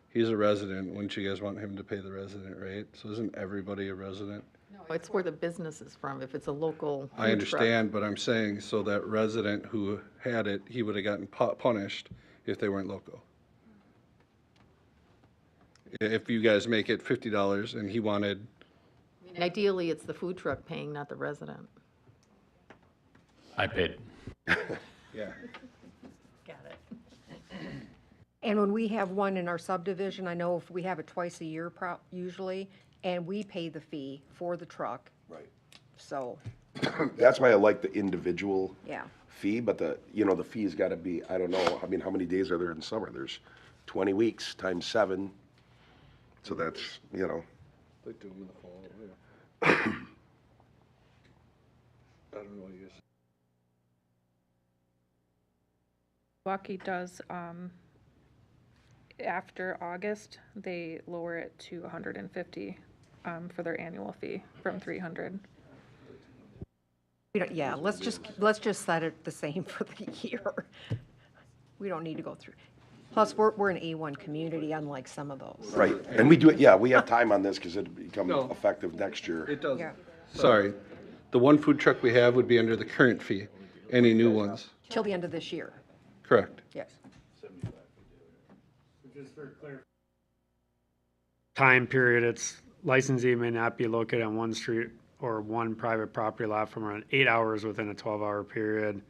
he's a resident. Wouldn't you guys want him to pay the resident rate? So isn't everybody a resident? No, it's where the business is from, if it's a local I understand, but I'm saying, so that resident who had it, he would have gotten punished if they weren't local. If you guys make it $50 and he wanted, Ideally, it's the food truck paying, not the resident. I paid. yeah. Got it. And when we have one in our subdivision, I know if we have it twice a year usually, and we pay the fee for the truck. Right. So, That's why I like the individual yeah. fee, but the fee's gotta be, I don't know, how many days are there in summer? There's 20 weeks times 7. So that's, They do them in the fall, yeah. I don't know what you guys. Milwaukee does, after August, they lower it to 150 for their annual fee from 300. Yeah, let's just set it the same for the year. We don't need to go through. Plus, we're an A1 community, unlike some of those. right. And we do it, yeah, we have time on this because it'll become effective next year. It doesn't. Yeah. Sorry. The one food truck we have would be under the current fee. Any new ones? Till the end of this year, Correct. yes. Time period, its licensee may not be located on one street or one private property lot for more than 8 hours within a 12-hour period.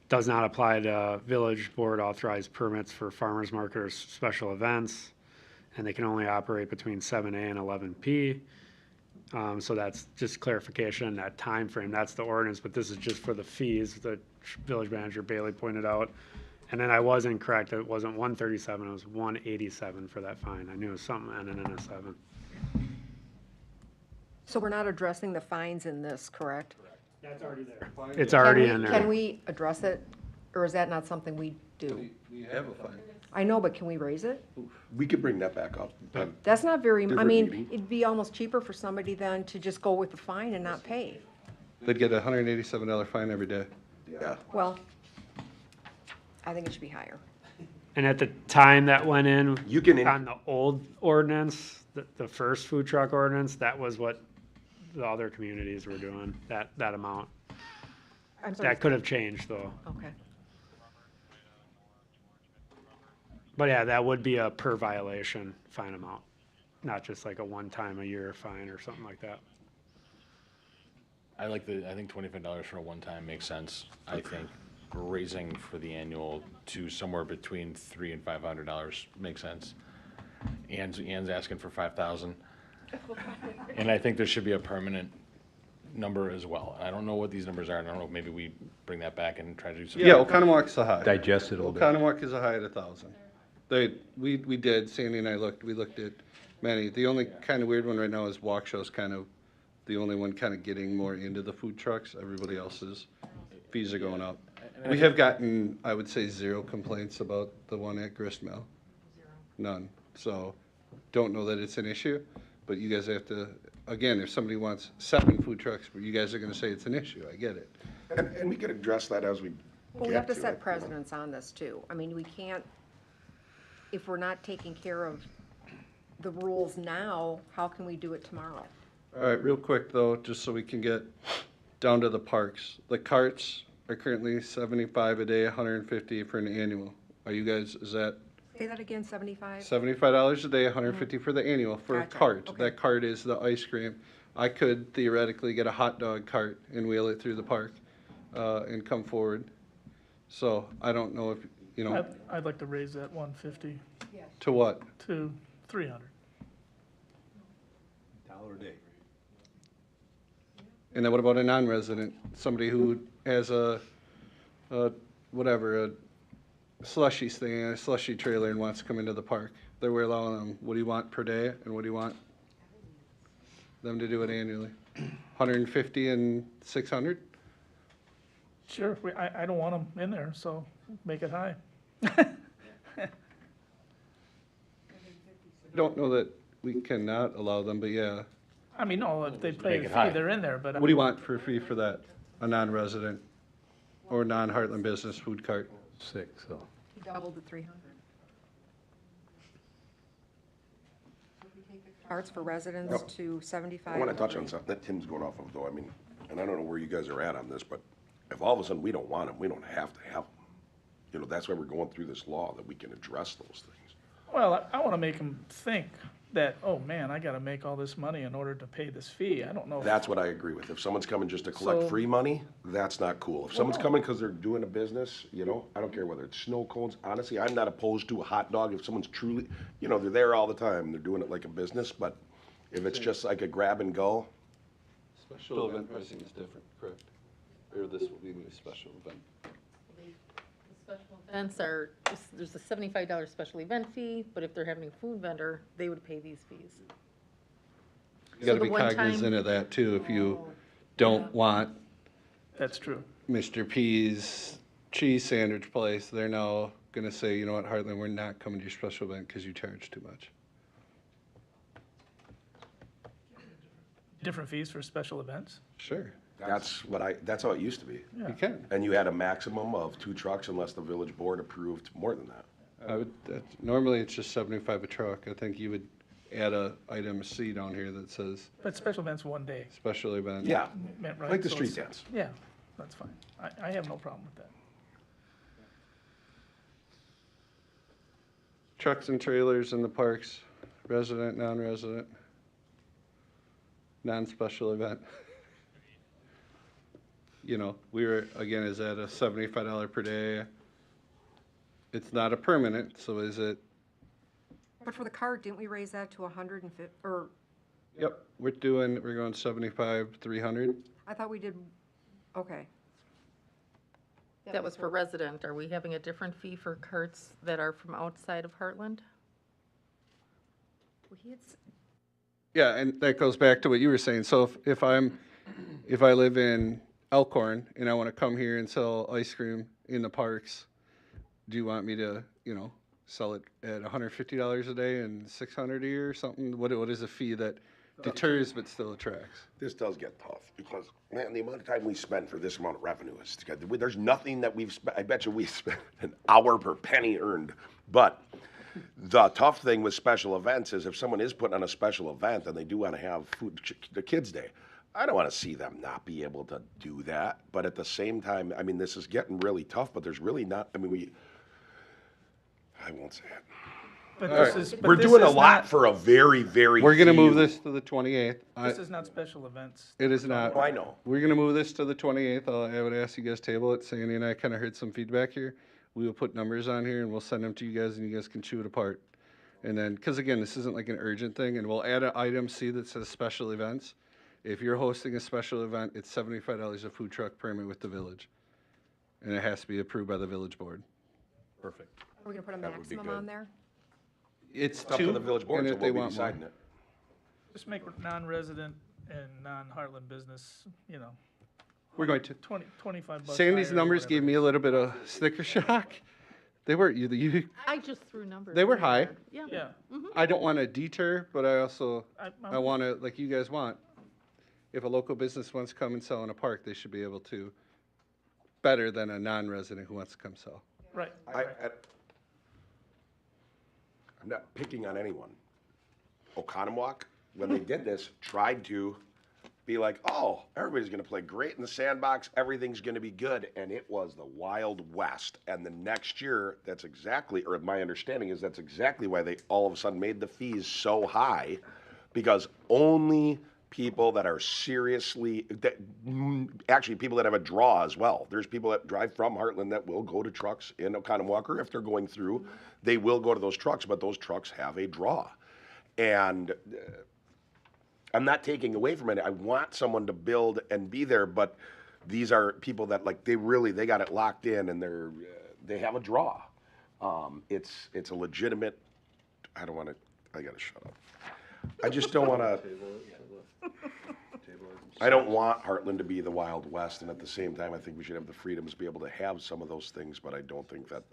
Does not apply to village board authorized permits for farmers market or special events, and they can only operate between 7 a and 11 p. So that's just clarification, that time frame. That's the ordinance, but this is just for the fees that village manager Bailey pointed out. And then I was incorrect. It wasn't 137, it was 187 for that fine. I knew it was something ending in a 7. So we're not addressing the fines in this, correct? That's already there. It's already in there. Can we address it, or is that not something we do? We have a fine. I know, but can we raise it? We could bring that back up. That's not very, I Different mean, meeting. it'd be almost cheaper for somebody then to just go with the fine and not pay. They'd get a $187 fine every day. Yeah. Well, I think it should be higher. And at the time that went in, You can on the old ordinance, the first food truck ordinance, that was what the other communities were doing, that amount. I'm sorry. That could have changed though. Okay. But yeah, that would be a per violation fine amount, not just like a one time a year fine or something like that. I think $25 for a one-time makes sense. I think raising for the annual to somewhere between $300 and $500 makes sense. Ann's asking for 5,000. And I think there should be a permanent number as well. I don't know what these numbers are. I don't know, maybe we bring that back and try to do something. Yeah, Oconomowoc a high. Digest it a little bit. Oconomowoc is a high at 1,000. We did, Sandy and I we looked at many. The only kind of weird one right now is Waukesha's kind of the only one kind of getting more into the food trucks. Everybody else's fees are going up. We have gotten, I would say, 0 complaints about the one at Gristmill. None. So don't know that it's an issue, but you guys have to, again, if somebody wants 7 food trucks, you guys are going to say it's an issue. I get it. And we could address that as we Well, we get have to to set it. precedents on this too. I mean, we can't, if we're not taking care of the rules now, how can we do it tomorrow? All right, real quick though, just so we can get down to the parks. The carts are currently 75 a day, 150 for an annual. Are you guys, is that Say that again, 75? $75 a day, 150 for the annual for a Gotcha, cart? okay. That cart is the ice cream. I could theoretically get a hot dog cart and wheel it through the park and come forward. So I don't know if, you know, I'd like to raise that 150 to what? to 300. $1 a day. And then what about a non-resident, somebody who has a slushy stand, a slushy trailer and wants to come into the park? Then we're allowing them, what do you want per day and what do you want them to do it annually? 150 and 600? Sure, I don't want them in there, so make it high. Don't know that we cannot allow them, but yeah. I mean, no, if they pay Make the it fee, high. they're in there, but. What do you want for a fee for that? A non-resident or non-Heartland business food cart? 6, so. Double the 300. Carts for residents Yep. to 75. I want to touch on something that Tim's going off of though. I mean, and I don't know where you guys are at on this, but if all of a sudden we don't want them, we don't have to have them. You know, that's why we're going through this law, that we can address those things. Well, I want to make them think that, oh, man, I got to make all this money in order to pay this fee. I don't know. That's what I agree with. If someone's coming just to collect So- free money, that's not cool. If someone's no. coming because they're doing a business, you know, I don't care whether it's snow cones. Honestly, I'm not opposed to a hot dog if someone's truly, you know, they're there all the time, they're doing it like a business, but if it's just like a grab and go, Special event pricing is different, correct? Or this will be a special event. Special events are, there's a $75 special event fee, but if they're having a food vendor, they would pay these fees. You gotta So be the one cognizant time- of that too, if you don't want That's true. Mr. P's cheese sandwich place, they're now gonna say, you know what, Hartland, we're not coming to your special event because you charge too much. Different fees for special events. Sure, that's how it used to be. you can. And you had a maximum of 2 trucks unless the village board approved more than that. Normally it's just 75 a truck. I think you would add a item C down here that says But special events one day. special event. Yeah, Right? like the So street it's- dance. Yeah, that's fine. I have no problem with that. Trucks and trailers in the parks, resident, non-resident, non-special event. You know, we were, again, is that a $75 per day? It's not a permanent, so is it, But for the cart, didn't we raise that to 150, or yep, we're going 75, 300. I thought we did, okay. That was for resident. Are we having a different fee for carts that are from outside of Heartland? Well, he had s- Yeah, and that goes back to what you were saying. So if I live in Elkhorn and I want to come here and sell ice cream in the parks, do you want me to, you know, sell it at $150 a day and $600 a year or something? What is a fee that deters but still attracts? This does get tough because, man, the amount of time we spend for this amount of revenue is, there's nothing that we've spent, I bet you we've spent an hour per penny earned. But The tough thing with special events is if someone is putting on a special event and they do want to have food, the kids' day, I don't want to see them not be able to do that. But at the same time, I mean, this is getting really tough, but there's really not, I mean, I won't say it. But All this right. is, but We're this doing a is lot not- for a very, very We're gonna move few- this to the 28th. This is not special events. It is not. Oh, I know. We're gonna move this to the 28th. I would ask you guys to table it. Sandy and I kind of heard some feedback here. We will put numbers on here and we'll send them to you guys and you guys can chew it apart. And then, because again, this isn't like an urgent thing, and we'll add an item C that says special events. If you're hosting a special event, it's $75 a food truck permit with the village. And it has to be approved by the village board. Perfect. Are we gonna put a That would be maximum good. on there? It's It's up to the village board, and so if they we'll be want more. deciding it. Just make non-resident and non-Heartland business, you know, We're going to. 25 bucks. Sandy's higher or numbers whatever gave it me is. a little bit of sticker shock. They were, I just threw numbers. They were in high. there. Yeah. Yeah. I don't want to deter, but I also, I'm- I want to, like you guys want, if a local business wants to come and sell in a park, they should be able to, better than a non-resident who wants to come sell. Right. I'm not picking on anyone. Oconomowoc, when they did this, tried to be like, oh, everybody's gonna play great in the sandbox, everything's gonna be good, and it was the Wild West. And the next year, that's exactly, or my understanding is that's exactly why they all of a sudden made the fees so high, because only people that are seriously, actually people that have a draw as well. There's people that drive from Hartland that will go to trucks in Oconomowoc, or if they're going through, they will go to those trucks, but those trucks have a draw. And I'm not taking away from it. I want someone to build and be there, but these are people that like they got it locked in, and they have a draw. It's a legitimate. I don't want to. I gotta shut up. I just don't want to. I don't want Hartland to be the Wild West, and at the same time, I think we should have the freedoms to be able to have some of those things, but I don't think that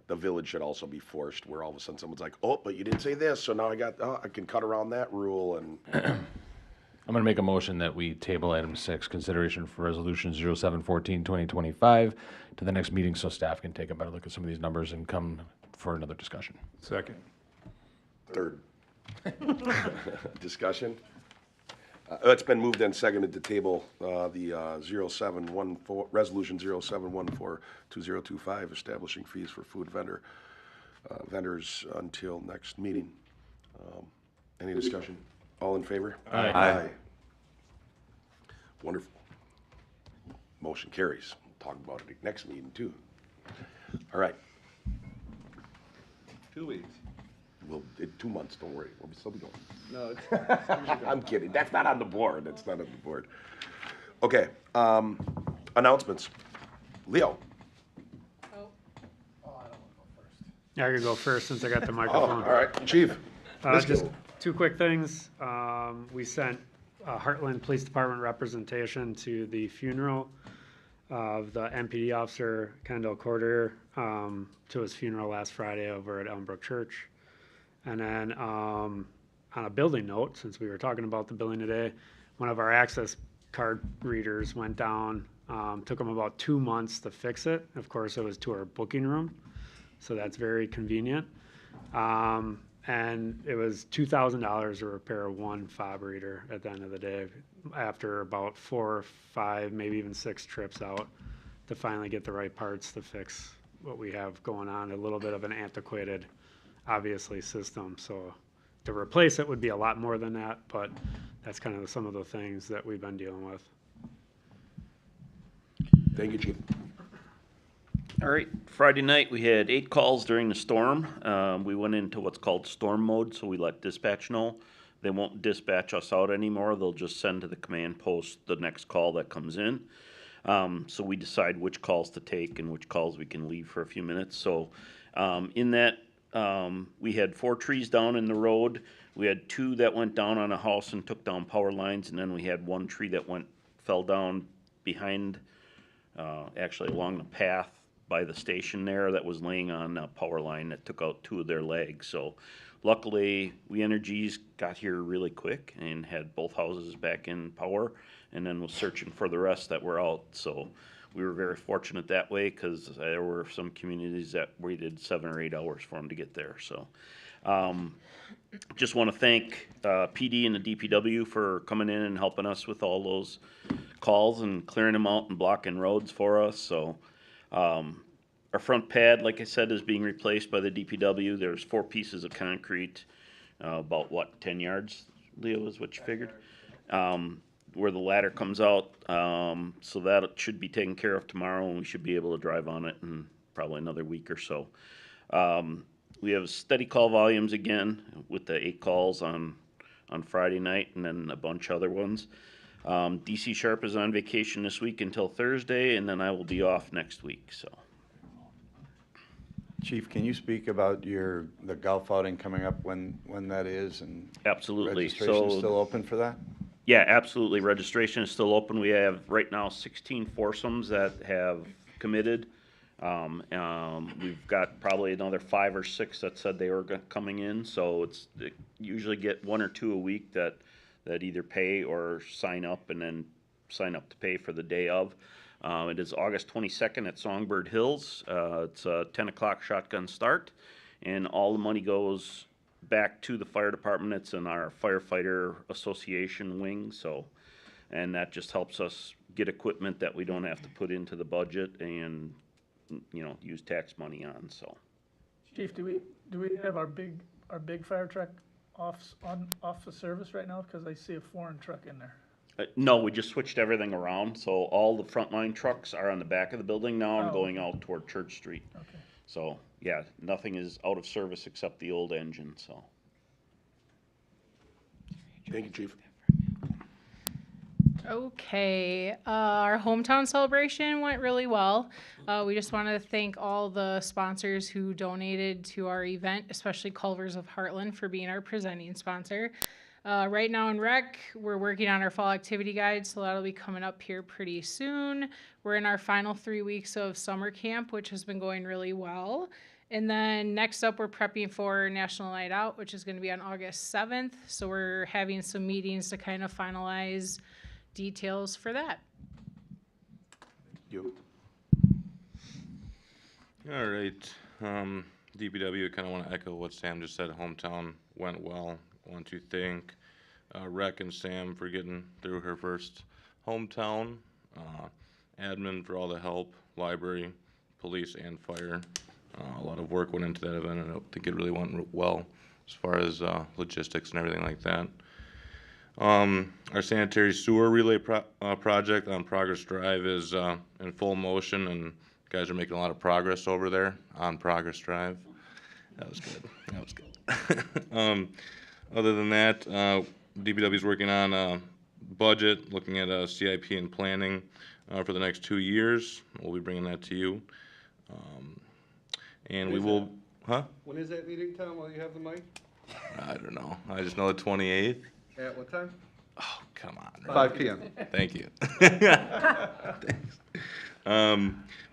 the village should also be forced where all of a sudden someone's like, oh, but you didn't say this, so now I can cut around that rule. And I'm gonna make a motion that we table item 6, consideration for resolution 0714-2025 to the next meeting so staff can take a better look at some of these numbers and come for another discussion. Second. Third. Discussion. It's been moved and seconded to table the 0714, resolution 0714-2025, establishing fees for food vendors until next meeting. Any discussion? All in favor? Aye. Aye. Wonderful. Motion carries. We'll talk about it next meeting too. All right. 2 weeks. Well, 2 months, don't worry. We'll still be going. No, I'm kidding. That's not on the board. That's not on the board. Okay, announcements. Leo. Yeah, I could go first since I got the Oh, microphone. all right, Chief. Let's Just go. 2 quick things. We sent Hartland Police Department representation to the funeral of the MPD officer, Kendall Corder, to his funeral last Friday over at Elmbrook Church. And then on a building note, since we were talking about the building today, one of our access card readers went down. Took them about 2 months to fix it. Of course, it was to our booking room, so that's very convenient. And it was $2,000 to repair one fob reader at the end of the day, after about 4 or 5, maybe even 6 trips out to finally get the right parts to fix what we have going on. A little bit of an antiquated, obviously, system. So to replace it would be a lot more than that, but that's kind of some of the things that we've been dealing with. Thank you, Chief. All right, Friday night, we had 8 calls during the storm. We went into what's called storm mode, so we let dispatch know. They won't dispatch us out anymore. They'll just send to the command post the next call that comes in. So we decide which calls to take and which calls we can leave for a few minutes. So in that, we had 4 trees down in the road. We had 2 that went down on a house and took down power lines, and then we had 1 tree that fell down behind, actually along the path by the station there, that was laying on a power line that took out 2 of their legs. So luckily, We Energies got here really quick and had both houses back in power, and then was searching for the rest that were out. So we were very fortunate that way, because there were some communities that waited 7 or 8 hours for them to get there, so. Just want to thank PD and the DPW for coming in and helping us with all those calls and clearing them out and blocking roads for us, so. Our front pad, like I said, is being replaced by the DPW. There's 4 pieces of concrete, about what, 10 yards, Leo, is what you figured? Where the ladder comes out, so that should be taken care of tomorrow, and we should be able to drive on it in probably another week or so. We have steady call volumes again with the 8 calls on Friday night, and then a bunch of other ones. DC Sharp is on vacation this week until Thursday, and then I will be off next week, so. Chief, can you speak about the golf outing coming up, when that is, and Absolutely. registration So- still open for that? Yeah, absolutely. Registration is still open. We have right now 16 foursomes that have committed. We've got probably another 5 or 6 that said they were coming in. So they usually get 1 or 2 a week that either pay or sign up, and then sign up to pay for the day of. It is August 22nd at Songbird Hills. It's a 10 o'clock shotgun start, and all the money goes back to the fire department. It's in our firefighter association wing, so, and that just helps us get equipment that we don't have to put into the budget and, use tax money on, so. Chief, do we have our big fire truck off the service right now? Because I see a foreign truck in there. No, we just switched everything around, so all the frontline trucks are on the back of the building now and Oh, going out toward Church Street. Okay. So, yeah, nothing is out of service except the old engine, so. Thank you, Chief. Okay, our hometown celebration went really well. We just want to thank all the sponsors who donated to our event, especially Culvers of Hartland for being our presenting sponsor. Right now in rec, we're working on our fall activity guide, so that'll be coming up here pretty soon. We're in our final 3 weeks of summer camp, which has been going really well. And then next up, we're prepping for National Night Out, which is going to be on August 7th. So we're having some meetings to kind of finalize details for that. You. All right. DPW, kind of want to echo what Sam just said. Hometown went well. Want to thank Rec and Sam for getting through her first hometown. Admin for all the help. Library, police, and fire. A lot of work went into that event, and I think it really went well as far as logistics and everything like that. Our sanitary sewer relay project on Progress Drive is in full motion, and guys are making a lot of progress over there on Progress Drive. That was good. That was good. Other than that, DPW is working on a budget, looking at a CIP and planning for the next 2 years. We'll be bringing that to you. And we will, huh? When is that meeting, Tom, while you have the mic? I don't know. I just know the 28th. At what time? Oh, come on. 5 p.m. Thank you. Thanks.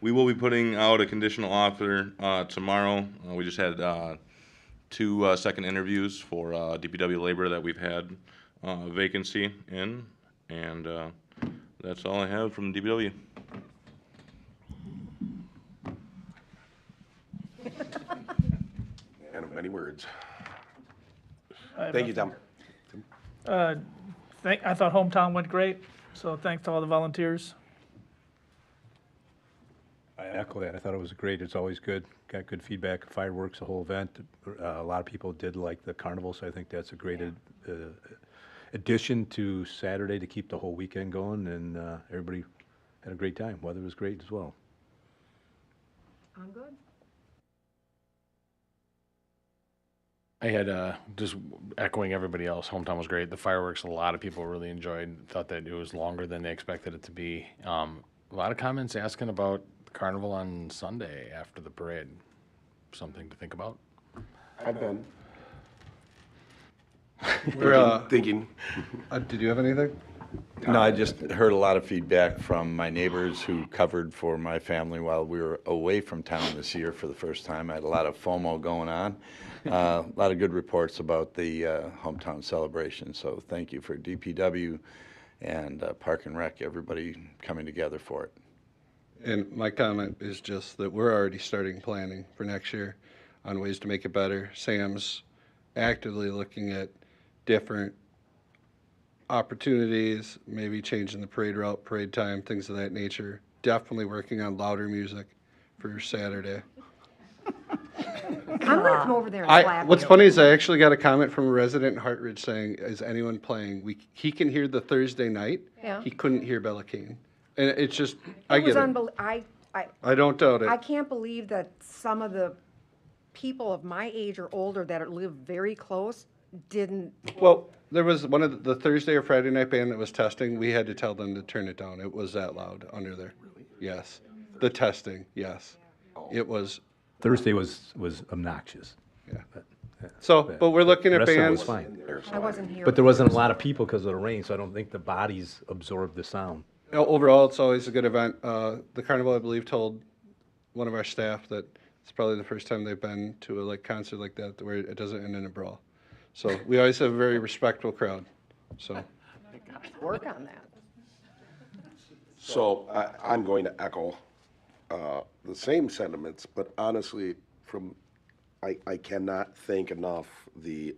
We will be putting out a conditional offer tomorrow. We just had 2 second interviews for DPW labor that we've had vacancy in, and that's all I have from DPW. And of many words. I have Thank you, Tom. I thought hometown went great, so thanks to all the volunteers. I echo that. I thought it was great. It's always good. Got good feedback. Fireworks, the whole event. A lot of people did like the carnival, so I think that's a great addition to Saturday to keep the whole weekend going, and everybody had a great time. Weather was great as well. I'm good. I had, just echoing everybody else, hometown was great. The fireworks, a lot of people really enjoyed, thought that it was longer than they expected it to be. A lot of comments asking about the carnival on Sunday after the parade. Something to think about. I've been. We're thinking. Did you have anything? No, I just heard a lot of feedback from my neighbors who covered for my family while we were away from town this year for the first time. I had a lot of FOMO going on. A lot of good reports about the hometown celebration. So thank you for DPW and Park and Rec, everybody coming together for it. And my comment is just that we're already starting planning for next year on ways to make it better. Sam's actively looking at different opportunities, maybe changing the parade route, parade time, things of that nature. Definitely working on louder music for Saturday. I'm gonna come over there and slap What's you. funny is I actually got a comment from a resident in Hartridge saying, is anyone playing? He can hear the Thursday night. Yeah. He couldn't hear Bella Keane. And it's just, I It was get it. I don't doubt it. I can't believe that some of the people of my age or older that live very close didn't. Well, there was one of the Thursday or Friday night band that was testing. We had to tell them to turn it down. It was that loud under there. Yes. The testing, yes. It was. Thursday was obnoxious. Yeah. So, but we're looking at The rest of it bands. was fine. I wasn't here. But there wasn't a lot of people because of the rain, so I don't think the bodies absorbed the sound. Overall, it's always a good event. The carnival, I believe, told one of our staff that it's probably the first time they've been to a concert like that where it doesn't end in a brawl. So we always have a very respectful crowd. So Work on that. So I'm going to echo the same sentiments, but honestly, I cannot thank enough the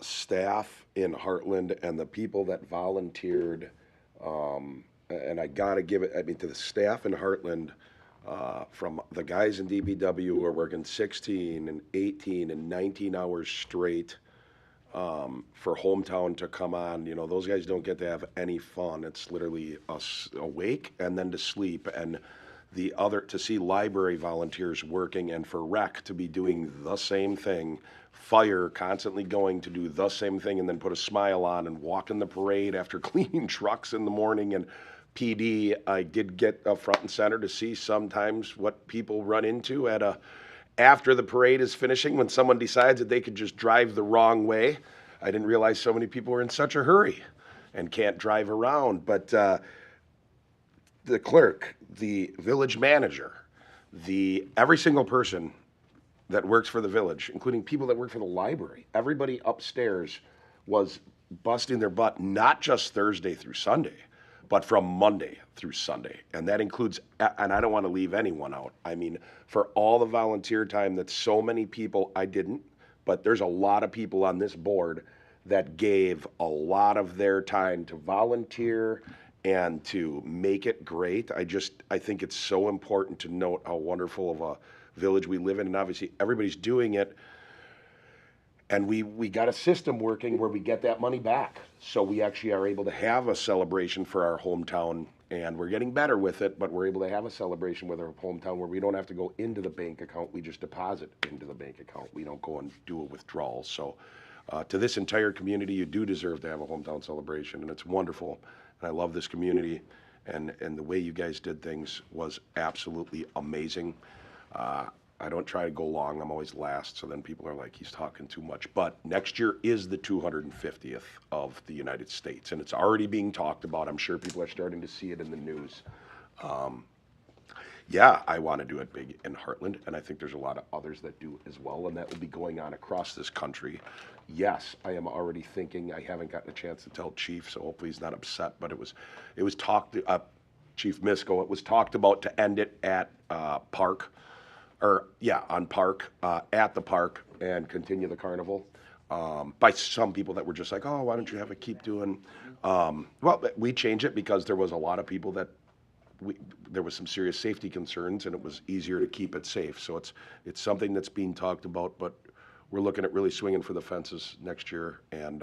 staff in Hartland and the people that volunteered. And I gotta give it, to the staff in Hartland, from the guys in DBW who are working 16 and 18 and 19 hours straight, for hometown to come on. Those guys don't get to have any fun. It's literally us awake and then to sleep. And to see library volunteers working, and for rec to be doing the same thing, fire constantly going to do the same thing, and then put a smile on and walk in the parade after cleaning trucks in the morning. And PD, I did get front and center to see sometimes what people run into after the parade is finishing, when someone decides that they could just drive the wrong way. I didn't realize so many people were in such a hurry and can't drive around. But the clerk, the village manager, every single person that works for the village, including people that work for the library, everybody upstairs was busting their butt, not just Thursday through Sunday, but from Monday through Sunday. And that includes, and I don't want to leave anyone out, for all the volunteer time that so many people, I didn't, but there's a lot of people on this board that gave a lot of their time to volunteer and to make it great. I think it's so important to note how wonderful of a village we live in, and obviously everybody's doing it. And we got a system working where we get that money back. So we actually are able to have a celebration for our hometown, and we're getting better with it, but we're able to have a celebration with our hometown where we don't have to go into the bank account, we just deposit into the bank account. We don't go and do a withdrawal. So to this entire community, you do deserve to have a hometown celebration, and it's wonderful. And I love this community, and the way you guys did things was absolutely amazing. I don't try to go long, I'm always last, so then people are like, he's talking too much. But next year is the 250th of the United States, and it's already being talked about. I'm sure people are starting to see it in the news. Yeah, I want to do it big in Hartland, and I think there's a lot of others that do as well, and that will be going on across this country. Yes, I am already thinking, I haven't gotten a chance to tell Chief, so hopefully he's not upset, but it was talked, Chief Misko, it was talked about to end it at Park. On Park, at the park, and continue the carnival. By some people that were just like, oh, why don't you have it keep doing? Well, we changed it because there was a lot of people that there was some serious safety concerns, and it was easier to keep it safe. So it's something that's being talked about, but we're looking at really swinging for the fences next year, and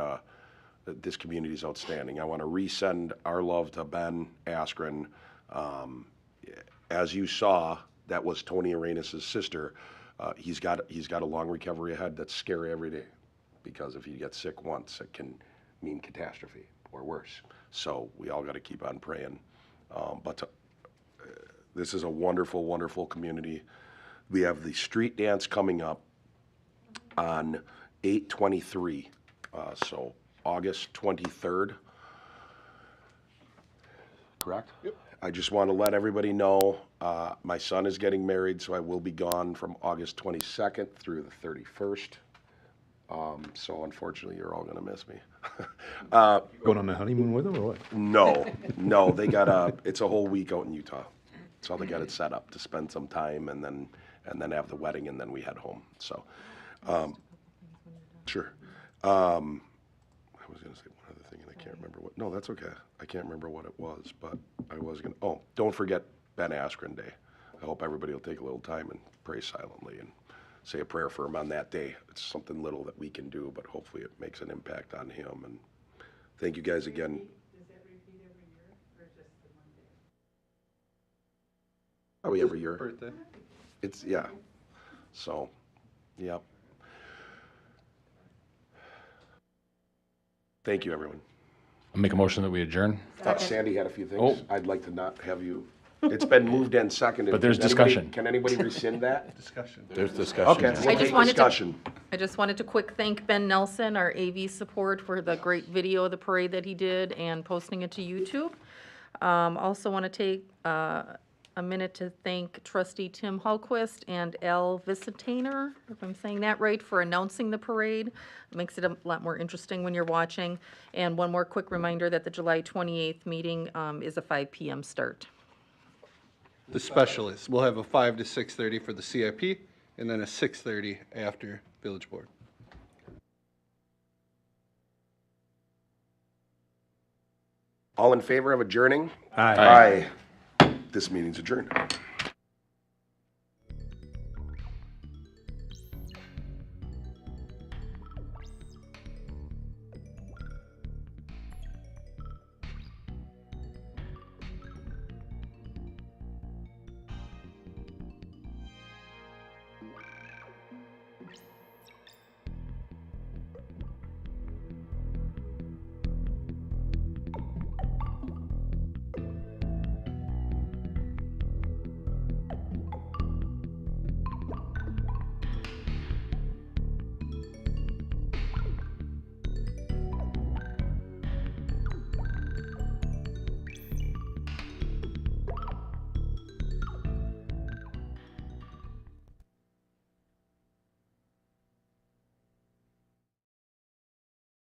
this community is outstanding. I want to resend our love to Ben Askren. As you saw, that was Tony Arenas' sister. He's got a long recovery ahead that's scary every day, because if you get sick once, it can mean catastrophe or worse. So we all got to keep on praying. This is a wonderful, wonderful community. We have the street dance coming up on 8/23, so August 23rd. Correct? Yep. I just want to let everybody know, my son is getting married, so I will be gone from August 22nd through the 31st. So unfortunately, you're all going to miss me. Going on the honeymoon with him or what? No, they got it's a whole week out in Utah. So they got it set up to spend some time and then have the wedding and then we head home. So, sure. I was gonna say one other thing and I can't remember what, no, that's okay. I can't remember what it was, but I was gonna, oh, don't forget Ben Askren Day. I hope everybody will take a little time and pray silently and say a prayer for him on that day. It's something little that we can do, but hopefully it makes an impact on him. And thank you guys again. Does that repeat every year or just the Monday? Probably every year. Birthday. It's, yeah. So, yep. Thank you, everyone. I'll make a motion that we adjourn. Sandy had a few things. Oh. I'd like to not have you, it's been moved and seconded. But there's Can anybody- discussion. Can anybody rescind that? Discussion. There's discussion. Okay, yeah. we'll I just take wanted to- discussion. I just wanted to quick thank Ben Nelson, our AV support, for the great video of the parade that he did and posting it to YouTube. Also want to take a minute to thank Trustee Tim Hallquist and Al Visitainer, if I'm saying that right, for announcing the parade. It makes it a lot more interesting when you're watching. And one more quick reminder that the July 28th meeting is a 5 p.m. start. The specialists, we'll have a 5 to 6:30 for the CIP, and then a 6:30 after village board. All in favor of adjourning? Aye. Aye. This meeting's adjourned.